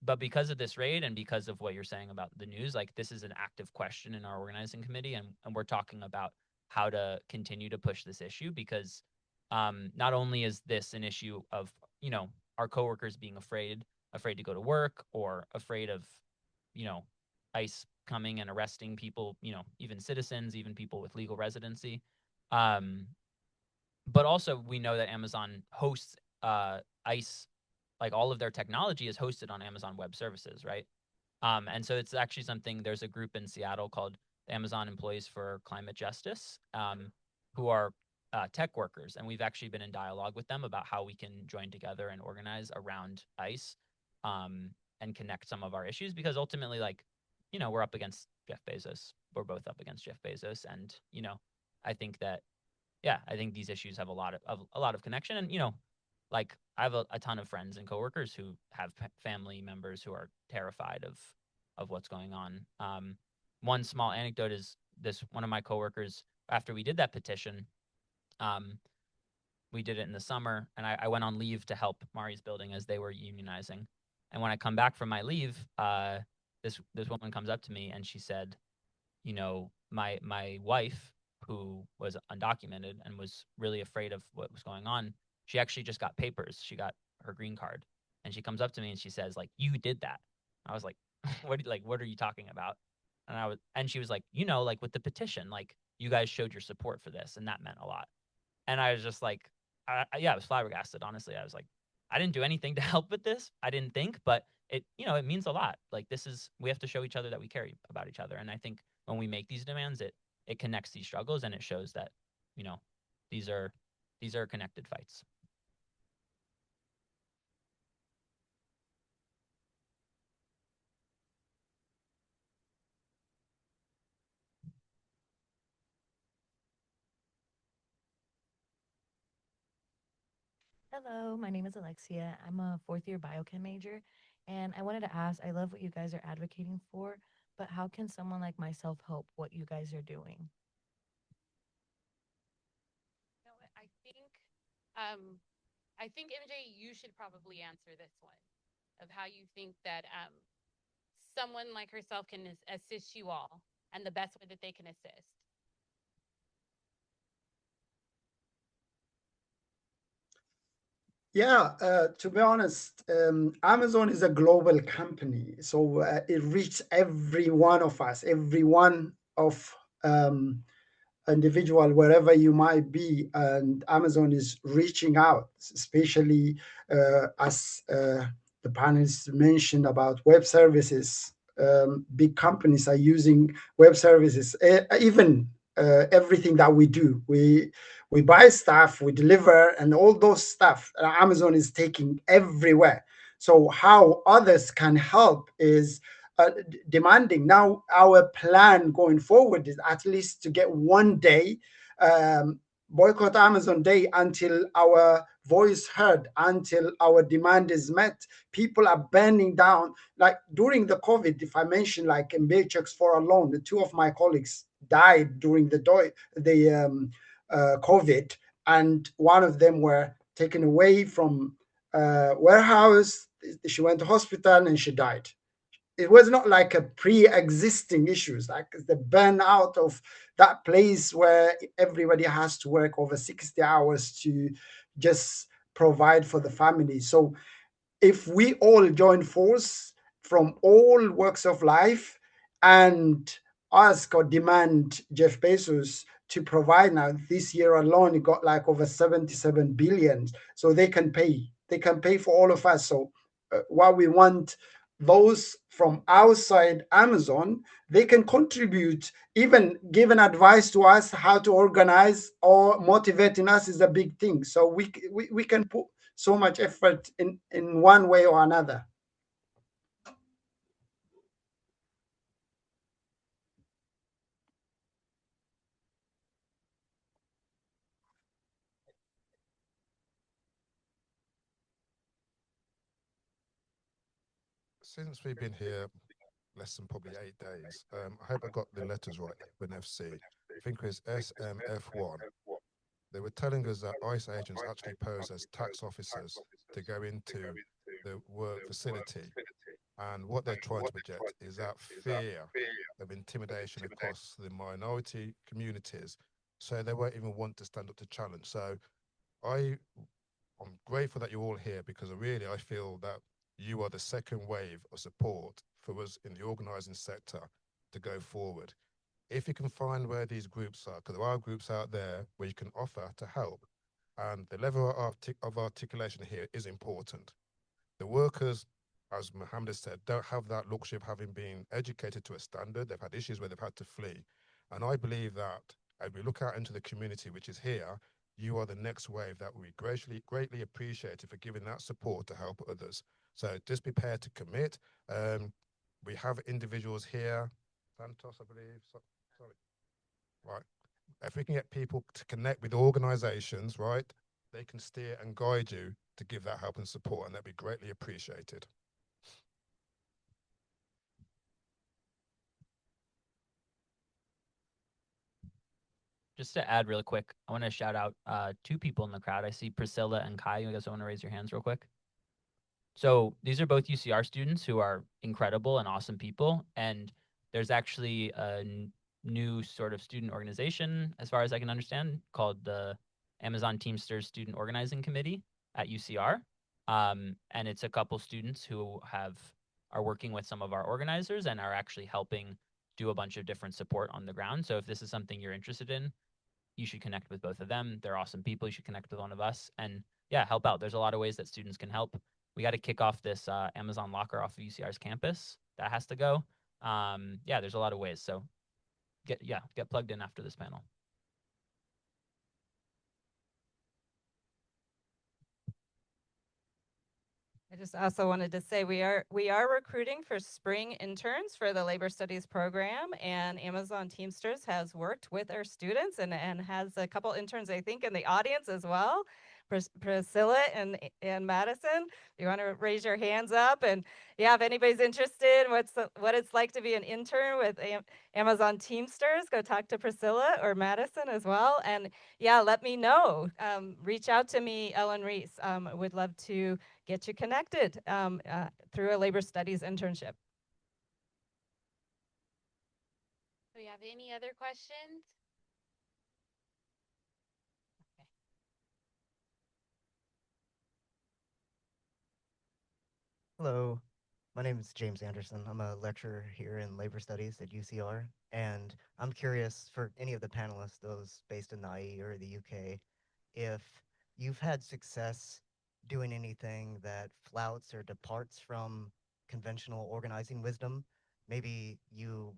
But because of this raid and because of what you're saying about the news, like, this is an active question in our organizing committee, and we're talking about how to continue to push this issue, because not only is this an issue of, our coworkers being afraid to go to work, or afraid of, ICE coming and arresting people, even citizens, even people with legal residency. But also we know that Amazon hosts ICE, like all of their technology is hosted on Amazon Web Services, right? And so it's actually something, there's a group in Seattle called the Amazon Employees for Climate Justice, who are tech workers. And we've actually been in dialogue with them about how we can join together and organize around ICE, and connect some of our issues, because ultimately, like, we're up against Jeff Bezos. We're both up against Jeff Bezos. And, I think that, I think these issues have a lot of connection. And, like, I have a ton of friends and coworkers who have family members who are terrified of what's going on. One small anecdote is this: one of my coworkers, after we did that petition, we did it in the summer, and I went on leave to help Mari's building as they were unionizing. And when I come back from my leave, this woman comes up to me and she said, my wife, who was undocumented and was really afraid of what was going on, she actually just got papers. She got her green card, and she comes up to me and she says, like, "You did that." I was like, what are you talking about? And she was like, like, with the petition, like, you guys showed your support for this, and that meant a lot. And I was just like, I was flabbergasted. Honestly, I was like, I didn't do anything to help with this. I didn't think, but it, it means a lot. Like we have to show each other that we care about each other. And I think when we make these demands, it connects these struggles and it shows that, you know, these are connected fights. Hello, my name is Alexia. I'm a fourth year biochem major, and I wanted to ask, I love what you guys are advocating for, but how can someone like myself help what you guys are doing? You know what, I think MJ, you should probably answer this one of how you think that someone like herself can assist you all and the best way that they can assist. Yeah, to be honest, Amazon is a global company, so it reaches every one of us, every one of um, individual wherever you might be, and Amazon is reaching out, especially as the panelists mentioned about web services. Big companies are using web services, even everything that we do. We buy stuff, we deliver, and all those stuff Amazon is taking everywhere. So how others can help is demanding. Now our plan going forward is at least to get one day, boycott Amazon day, until our voice heard, until our demand is met. People are bending down. Like during the COVID, if I mention like in Baychecks for alone, the two of my colleagues died during the COVID, and one of them were taken away from warehouse. She went to hospital and she died. It was not like a pre-existing issues, like the burnout of that place where everybody has to work over 60 hours to just provide for the family. So if we all join force from all walks of life and ask or demand Jeff Bezos to provide, now this year alone it got like over 77 billion, so they can pay for all of us. So what we want, those from outside Amazon, they can contribute, even giving advice to us how to organize or motivating us is a big thing. So we can put so much effort in one way or another. Since we've been here less than probably 8 days, I hope I got the letters right with FC. I think it was SMF1. They were telling us that ICE agents actually pose as tax officers to go into the work facility. And what they're trying to project is that fear of intimidation across the minority communities. So they won't even want to stand up to challenge. So I'm grateful that you're all here, because really I feel that you are the second wave of support for us in the organizing sector to go forward. If you can find where these groups are, because there are groups out there where you can offer to help, and the level of articulation here is important. The workers, as Mohammed said, don't have that luxury of having been educated to a standard. They've had issues where they've had to flee. And I believe that as we look out into the community, which is here, you are the next wave that we greatly appreciate for giving that support to help others. So just be prepared to commit. We have individuals here, Santos, I believe. Sorry. Right. If we can get people to connect with organizations, right, they can steer and guide you to give that help and support, and that'd be greatly appreciated. Just to add real quick, I want to shout out two people in the crowd. I see Priscilla and Kai. You guys want to raise your hands real quick? So these are both UCR students who are incredible and awesome people. And there's actually a new sort of student organization, as far as I can understand, called the Amazon Teamsters Student Organizing Committee at UCR. And it's a couple students who are working with some of our organizers and are actually helping do a bunch of different support on the ground. So if this is something you're interested in, you should connect with both of them. They're awesome people. You should connect with one of us and yeah, help out. There's a lot of ways that students can help. We got to kick off this Amazon locker off of UCR's campus. That has to go. Yeah, there's a lot of ways. So get plugged in after this panel. I just also wanted to say we are recruiting for spring interns for the labor studies program, and Amazon Teamsters has worked with our students and has a couple interns, I think, in the audience as well. Priscilla and Madison, you want to raise your hands up? And yeah, if anybody's interested in what it's like to be an intern with Amazon Teamsters, go talk to Priscilla or Madison as well. And yeah, let me know. Reach out to me, Ellen Reese. Would love to get you connected through a labor studies internship. Do we have any other questions? Okay. Hello, my name is James Anderson. I'm a lecturer here in labor studies at UCR, and I'm curious for any of the panelists, those based in the IE or the UK, if you've had success doing anything that flouts or departs from conventional organizing wisdom. Maybe you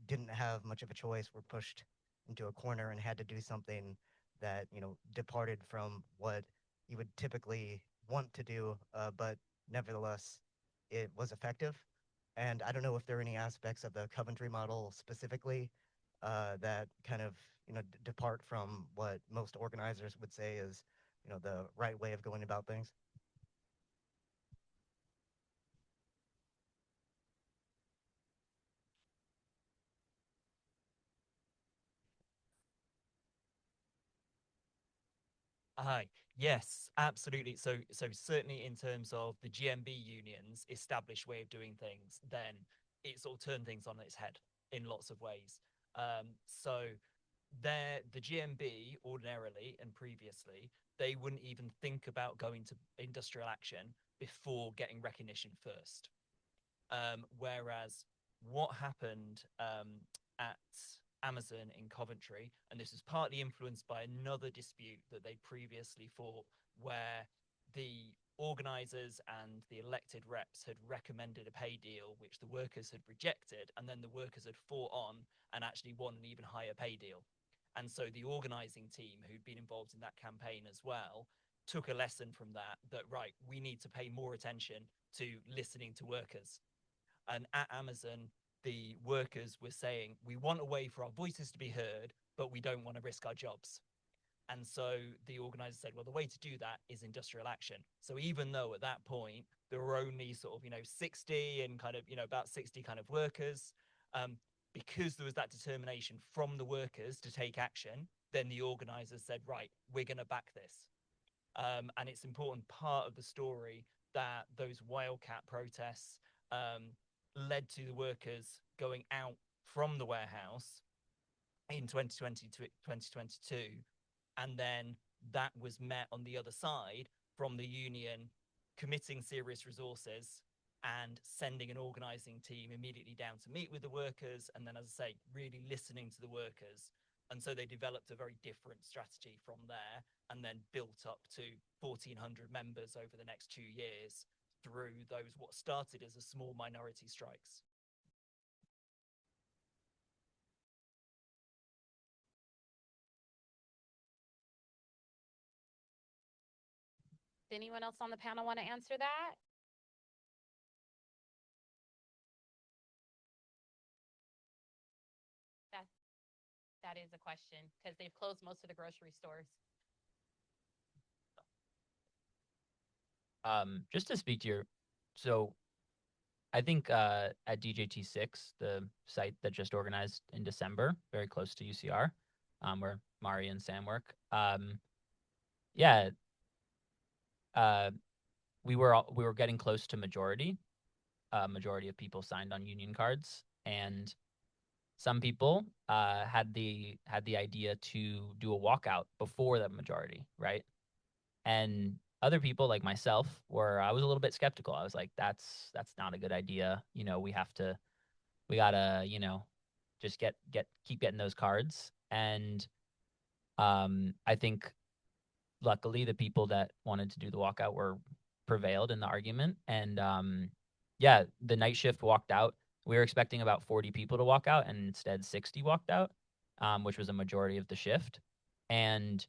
didn't have much of a choice, were pushed into a corner and had to do something that departed from what you would typically want to do, but nevertheless it was effective. And I don't know if there are any aspects of the Coventry model specifically that kind of depart from what most organizers would say is the right way of going about things. Hi. Yes, absolutely. So certainly in terms of the GMB union's established way of doing things, then it sort of turned things on its head in lots of ways. So the GMB ordinarily and previously, they wouldn't even think about going to industrial action before getting recognition first. Whereas what happened at Amazon in Coventry, and this was partly influenced by another dispute that they previously fought, where the organizers and the elected reps had recommended a pay deal which the workers had rejected, and then the workers had fought on and actually won an even higher pay deal. And so the organizing team who'd been involved in that campaign as well took a lesson from that right, we need to pay more attention to listening to workers. And at Amazon, the workers were saying, we want a way for our voices to be heard, but we don't want to risk our jobs. And so the organizers said, well, the way to do that is industrial action. So even though at that point, there were only sort of, 60 and kind of, about 60 kind of workers, because there was that determination from the workers to take action, then the organizers said, right, we're going to back this. And it's an important part of the story that those wildcat protests led to the workers going out from the warehouse in 2020 to 2022. And then that was met on the other side from the union committing serious resources and sending an organizing team immediately down to meet with the workers. And then, as I say, really listening to the workers. And so they developed a very different strategy from there and then built up to 1,400 members over the next 2 years through those what started as a small minority strikes. Does anyone else on the panel want to answer that? That is a question because they've closed most of the grocery stores. Just to speak to your, so I think at DJT6, the site that just organized in December, very close to UCR, where Mari and Sam work. We were getting close to majority. Majority of people signed on union cards, and some people had the idea to do a walkout before that majority, right? And other people like myself I was a little bit skeptical. I was like, that's not a good idea. We gotta, just keep getting those cards. And I think luckily the people that wanted to do the walkout were prevailed in the argument. And yeah, the night shift walked out. We were expecting about 40 people to walk out, and instead 60 walked out, which was a majority of the shift. And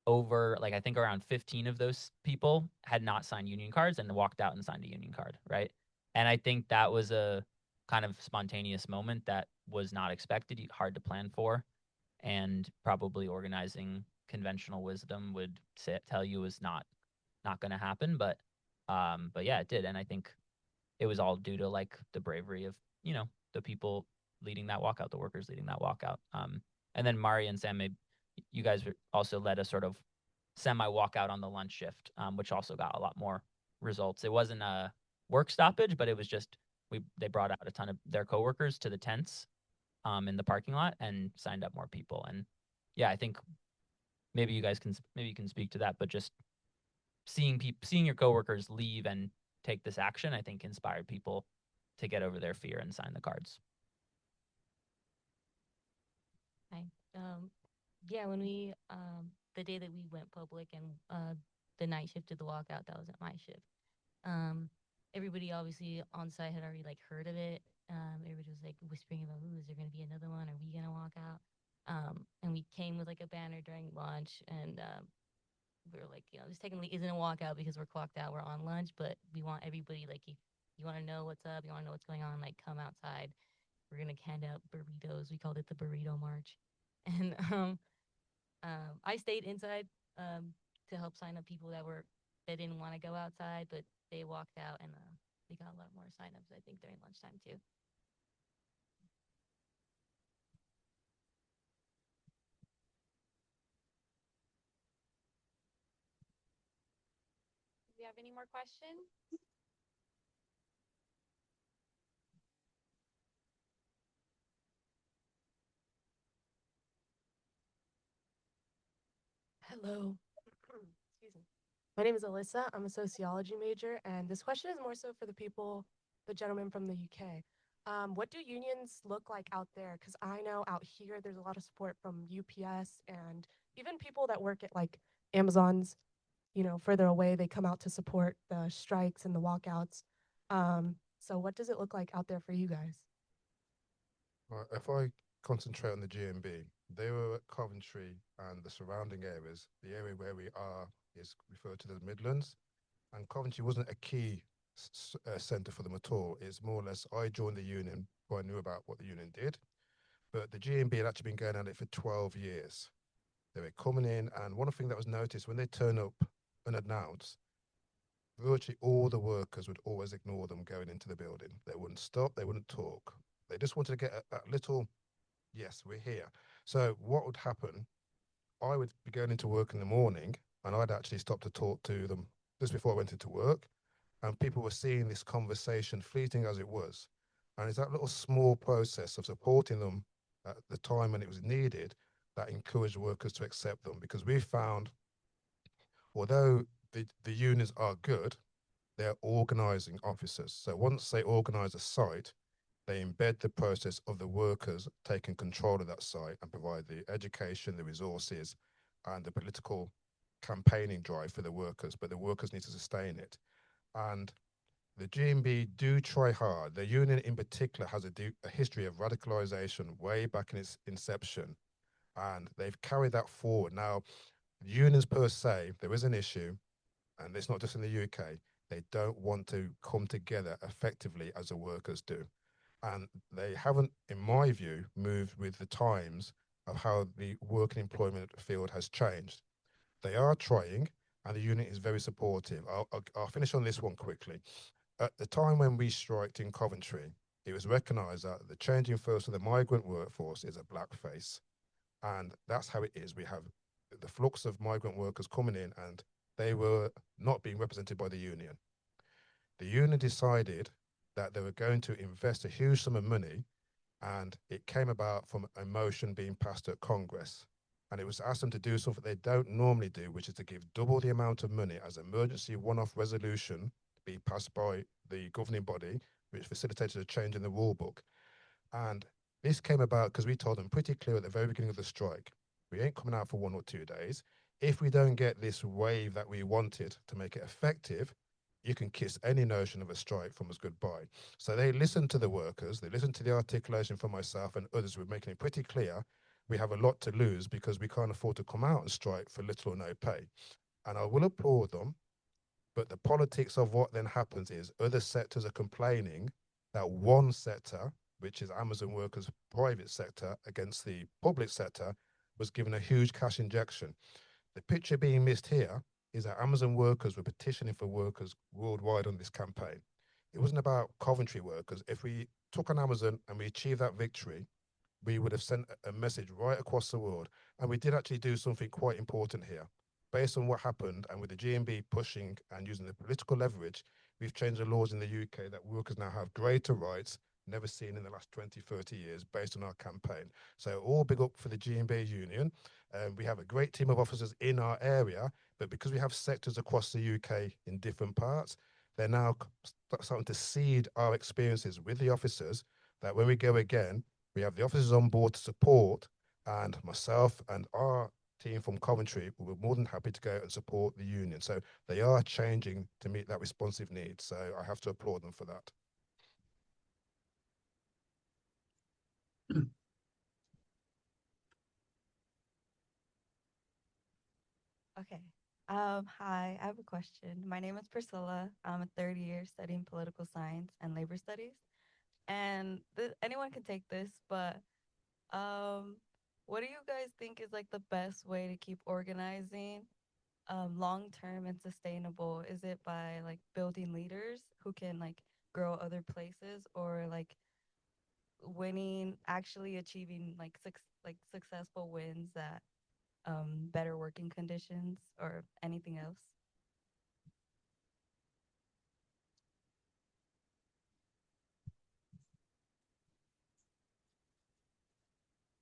over, like, I think around 15 of those people had not signed union cards and walked out and signed a union card, right? And I think that was a kind of spontaneous moment that was not expected, hard to plan for, and probably organizing conventional wisdom would tell you is not going to happen. But yeah, it did, and I think it was all due to like the bravery of the people leading that walkout, the workers leading that walkout. And then Mari and Sam, you guys also led a sort of semi walkout on the lunch shift, which also got a lot more results. It wasn't a work stoppage, but it was just they brought out a ton of their coworkers to the tents in the parking lot and signed up more people. And yeah, I think maybe you can speak to that, but just seeing your coworkers leave and take this action, I think inspired people to get over their fear and sign the cards. Hi. Yeah, when we the day that we went public and the night shift did the walkout, that was at my shift. Everybody obviously on site had already like heard of it. Everybody was like whispering about, "Ooh, is there gonna be another one? Are we gonna walk out?" And we came with like a banner during lunch, and we were like, this technically isn't a walkout because we're clocked out, we're on lunch, but we want everybody, like, if you want to know what's up, you want to know what's going on, like, come outside. We're gonna hand out burritos. We called it the burrito march, and I stayed inside to help sign up people that didn't want to go outside, but they walked out, and we got a lot more signups, I think, during lunchtime too. Do you have any more questions? Hello. Excuse me. My name is Alyssa. I'm a sociology major, and this question is more so for the gentleman from the UK. What do unions look like out there? Because I know out here there's a lot of support from UPS and even people that work at like Amazon's, further away, they come out to support the strikes and the walkouts. So what does it look like out there for you guys? Right, if I concentrate on the GMB, they were at Coventry and the surrounding areas. The area where we are is referred to as Midlands, and Coventry wasn't a key centre for them at all. It's more or less I joined the union before I knew about what the union did, but the GMB had actually been going at it for 12 years. They were coming in, and one thing that was noticed when they turn up unannounced, virtually all the workers would always ignore them going into the building. They wouldn't stop, they wouldn't talk. They just wanted to get a little, yes, we're here. So what would happen? I would be going into work in the morning, and I'd actually stop to talk to them just before I went into work. And people were seeing this conversation, fleeting as it was. And it's that little small process of supporting them at the time when it was needed that encouraged workers to accept them. Because we found, although the unions are good, they're organizing officers. So once they organize a site, they embed the process of the workers taking control of that site and provide the education, the resources, and the political campaigning drive for the workers, but the workers need to sustain it. And the GMB do try hard. The union in particular has a history of radicalization way back in its inception, and they've carried that forward. Now, unions per se, there is an issue, and it's not just in the UK, they don't want to come together effectively as the workers do. And they haven't, in my view, moved with the times of how the work and employment field has changed. They are trying, and the union is very supportive. I'll finish on this one quickly. At the time when we striked in Coventry, it was recognised that the changing first of the migrant workforce is a blackface. And that's how it is. We have the flux of migrant workers coming in, and they were not being represented by the union. The union decided that they were going to invest a huge sum of money, and it came about from a motion being passed at Congress. And it was asked them to do something they don't normally do, which is to give double the amount of money as emergency one-off resolution to be passed by the governing body, which facilitated a change in the rule book. And this came about because we told them pretty clear at the very beginning of the strike, We ain't coming out for 1 or 2 days. If we don't get this wave that we wanted to make it effective, you can kiss any notion of a strike from us goodbye. So they listened to the workers, they listened to the articulation from myself and others who were making it pretty clear we have a lot to lose because we can't afford to come out and strike for little or no pay. And I will applaud them, but the politics of what then happens is other sectors are complaining that one sector, which is Amazon workers' private sector against the public sector, was given a huge cash injection. The picture being missed here is that Amazon workers were petitioning for workers worldwide on this campaign. It wasn't about Coventry workers. If we took on Amazon and we achieved that victory, we would have sent a message right across the world. And we did actually do something quite important here. Based on what happened and with the GMB pushing and using the political leverage, we've changed the laws in the UK that workers now have greater rights never seen in the last 20, 30 years based on our campaign. So all big up for the GMB union. We have a great team of officers in our area, but because we have sectors across the UK in different parts, they're now starting to seed our experiences with the officers that when we go again, we have the officers on board to support, and myself and our team from Coventry will be more than happy to go and support the union. So they are changing to meet that responsive need. So I have to applaud them for that. Okay. Hi, I have a question. My name is Priscilla. I'm a third year studying political science and labor studies. And anyone can take this, but what do you guys think is like the best way to keep organizing long term and sustainable? Is it by like building leaders who can like grow other places, or like winning, actually achieving like successful wins that better working conditions, or anything else?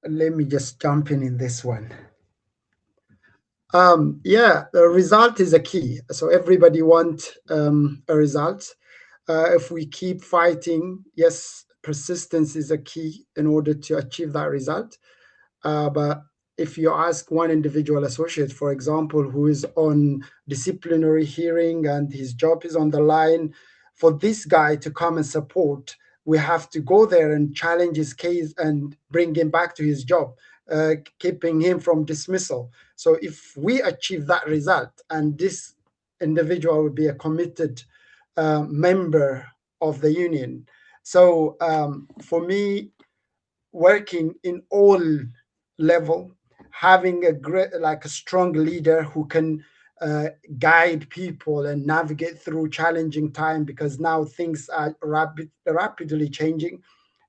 Let me just jump in this one. Yeah, the result is a key. So everybody want a result. If we keep fighting, yes, persistence is a key in order to achieve that result. But if you ask one individual associate, for example, who is on disciplinary hearing and his job is on the line, for this guy to come and support, we have to go there and challenge his case and bring him back to his job, keeping him from dismissal. So if we achieve that result, and this individual will be a committed member of the union. So for me, working in all level, having a great, like a strong leader who can guide people and navigate through challenging time, because now things are rapidly changing.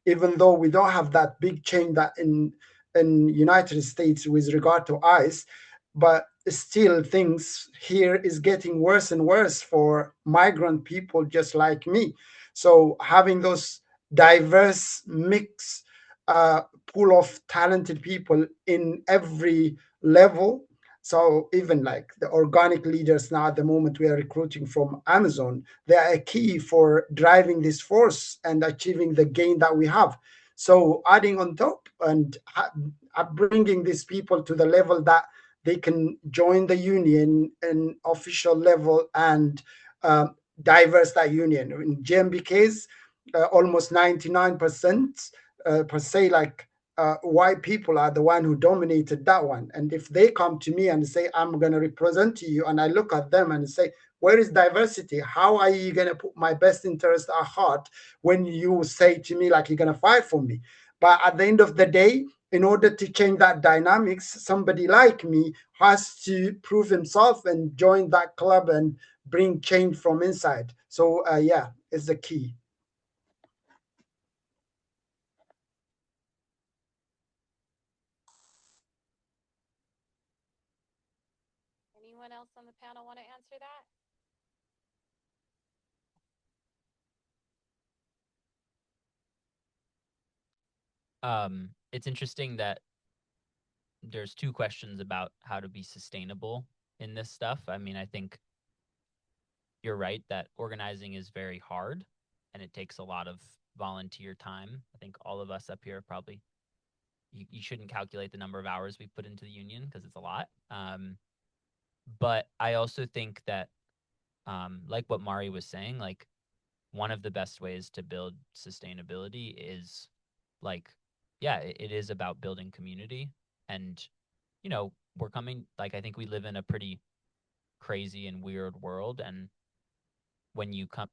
Even though we don't have that big change that in United States with regard to ICE, but still things here is getting worse and worse for migrant people just like me. So having those diverse mix pool of talented people in every level. So even like the organic leaders now at the moment we are recruiting from Amazon, they are a key for driving this force and achieving the gain that we have. So adding on top and bringing these people to the level that they can join the union in official level and diverse that union. In GMB case, almost 99% per se, like white people are the one who dominated that one. And if they come to me and say, I'm going to represent you, and I look at them and say, where is diversity? How are you going to put my best interest at heart when you say to me, like, you're going to fight for me? But at the end of the day, in order to change that dynamics, somebody like me has to prove himself and join that club and bring change from inside. So yeah, it's the key. Anyone else on the panel want to answer that? It's interesting that there's two questions about how to be sustainable in this stuff. I mean, I think you're right that organizing is very hard and it takes a lot of volunteer time. I think all of us up here probably you shouldn't calculate the number of hours we put into the union because it's a lot. But I also think that, like what Mari was saying, like one of the best ways to build sustainability is like, yeah, it is about building community. And, we're coming, like, I think we live in a pretty crazy and weird world. And when you come,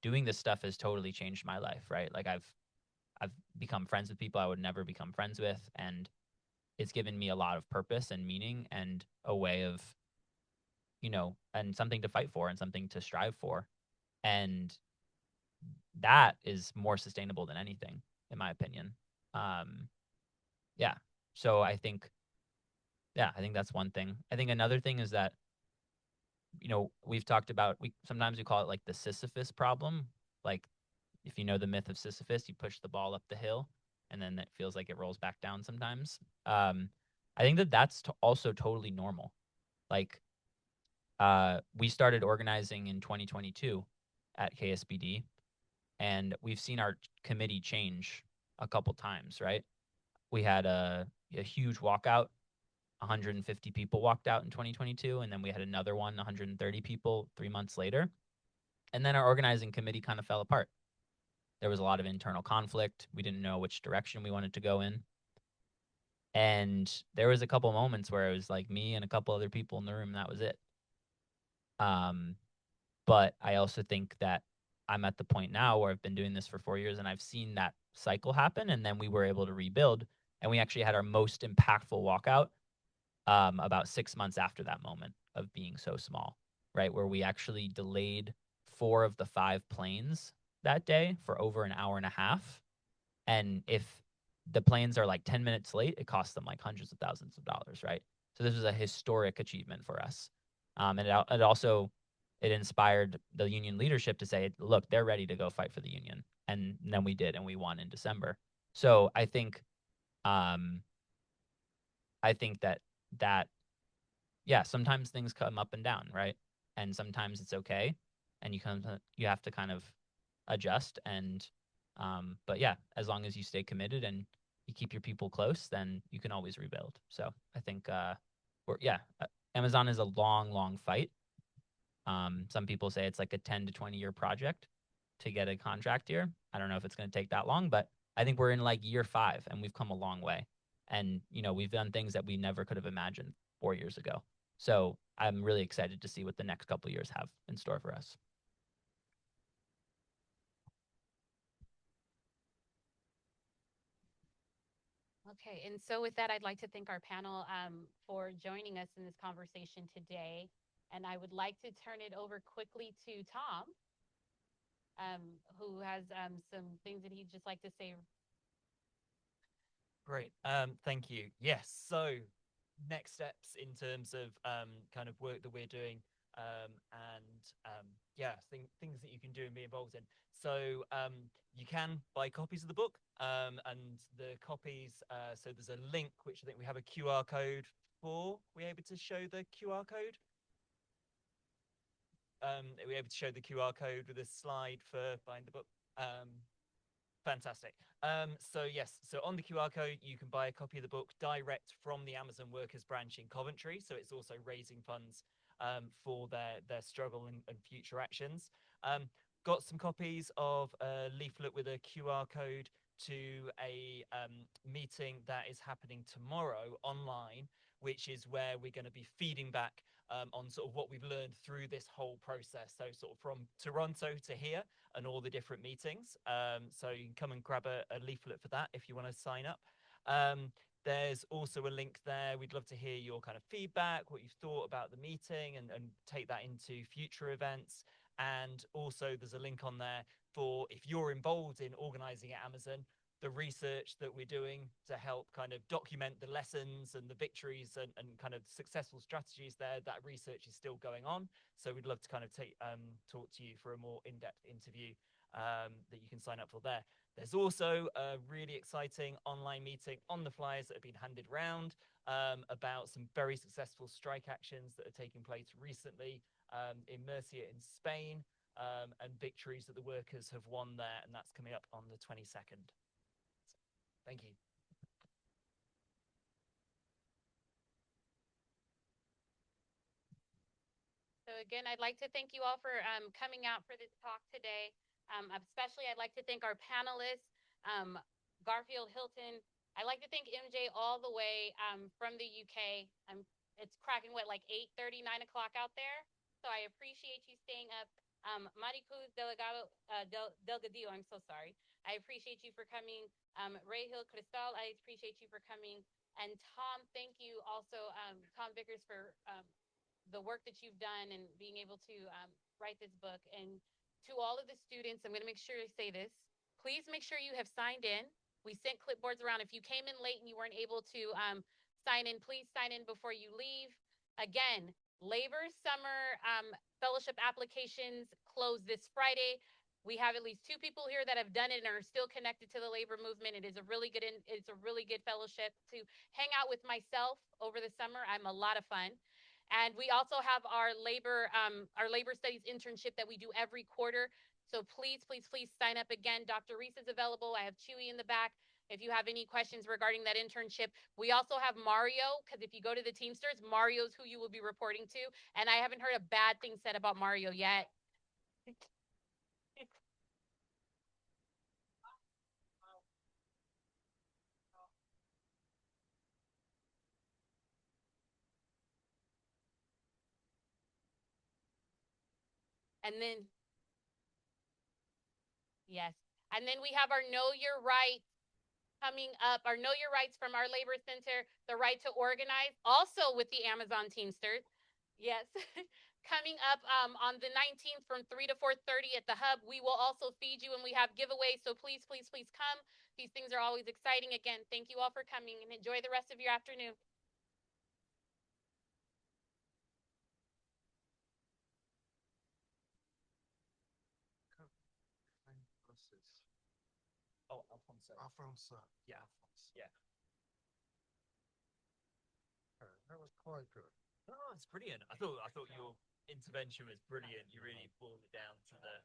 doing this stuff has totally changed my life, right? Like I've become friends with people I would never become friends with. And it's given me a lot of purpose and meaning and a way of, and something to fight for and something to strive for. And that is more sustainable than anything, in my opinion. Yeah. So I think that's one thing. I think another thing is that, we've talked about, sometimes we call it like the Sisyphus problem. Like if you know the myth of Sisyphus, you push the ball up the hill and then it feels like it rolls back down sometimes. I think that's also totally normal. Like we started organizing in 2022 at KSBD, and we've seen our committee change a couple times, right? We had a huge walkout. 150 people walked out in 2022, and then we had another one, 130 people 3 months later. And then our organizing committee kind of fell apart. There was a lot of internal conflict. We didn't know which direction we wanted to go in. And there was a couple moments where it was like me and a couple other people in the room, and that was it. But I also think that I'm at the point now where I've been doing this for 4 years and I've seen that cycle happen. And then we were able to rebuild, and we actually had our most impactful walkout about 6 months after that moment of being so small, right? Where we actually delayed 4 of the 5 planes that day for over an hour and a half. And if the planes are like 10 minutes late, it costs them like hundreds of thousands of dollars, right? So this was a historic achievement for us. And it also inspired the union leadership to say, look, they're ready to go fight for the union. And then we did, and we won in December. So I think that yeah, sometimes things come up and down, right? And sometimes it's okay, and you have to kind of adjust. And but yeah, as long as you stay committed and you keep your people close, then you can always rebuild. So I think Amazon is a long fight. Some people say it's like a 10 to 20 year project to get a contract here. I don't know if it's going to take that long, but I think we're in like year 5 and we've come a long way. And, we've done things that we never could have imagined 4 years ago. So I'm really excited to see what the next couple of years have in store for us. Okay, and so with that, I'd like to thank our panel for joining us in this conversation today. And I would like to turn it over quickly to Tom, who has some things that he'd just like to say. Great. Thank you. Yes. So next steps in terms of kind of work that we're doing, things that you can do and be involved in. So you can buy copies of the book, and the copies. So there's a link which I think we have a QR code for. We're able to show the QR code. We're able to show the QR code with a slide for buying the book. Fantastic. So yes, so on the QR code, you can buy a copy of the book direct from the Amazon Workers branch in Coventry. So it's also raising funds for their struggle and future actions. Got some copies of a leaflet with a QR code to a meeting that is happening tomorrow online, which is where we're going to be feeding back on sort of what we've learned through this whole process. So sort of from Toronto to here and all the different meetings. So you can come and grab a leaflet for that if you want to sign up. There's also a link there. We'd love to hear your kind of feedback, what you've thought about the meeting, and take that into future events. And also there's a link on there for if you're involved in organizing at Amazon, the research that we're doing to help kind of document the lessons and the victories and kind of successful strategies there. That research is still going on. So we'd love to kind of talk to you for a more in-depth interview that you can sign up for there. There's also a really exciting online meeting on the flyers that have been handed around about some very successful strike actions that are taking place recently in Murcia in Spain, and victories that the workers have won there. And that's coming up on the 22nd. Thank you. again, I'd like to thank you all for coming out for this talk today. Especially, I'd like to thank our panelists, Garfield Hilton. I'd like to thank MJ all the way from the UK. It's cracking what, like 8:30, 9 o'clock out there. So I appreciate you staying up. Maricruz Delgadillo, I'm so sorry. I appreciate you for coming. Rahil Cristal, I appreciate you for coming. And Tom, thank you also, Tom Vickers, for the work that you've done and being able to write this book. And to all of the students, I'm going to make sure to say this. Please make sure you have signed in. We sent clipboards around. If you came in late and you weren't able to sign in, please sign in before you leave. Again, Labor Summer Fellowship applications close this Friday. We have at least 2 people here that have done it and are still connected to the labor movement. It is a really good fellowship to hang out with myself over the summer. I'm a lot of fun. And we also have our labor studies internship that we do every quarter. So please, please, please sign up again. Dr. Reese is available. I have Chewy in the back. If you have any questions regarding that internship, we also have Mario, because if you go to the Teamsters, Mario's who you will be reporting to. And I haven't heard a bad thing said about Mario yet. And then, yes. And then we have our Know Your Rights coming up, our Know Your Rights from our Labor Center, the right to organize, also with the Amazon Teamsters. Yes. Coming up on the 19th from 3 to 4:30 at the Hub. We will also feed you and we have giveaways. So please, please, please come. These things are always exciting. Again, thank you all for coming and enjoy the rest of your afternoon. Oh, Alfonso. Alfonso. Yeah, Alfonso. Yeah. That was quite good. Oh, it's brilliant. I thought your intervention was brilliant. You really boiled it down to the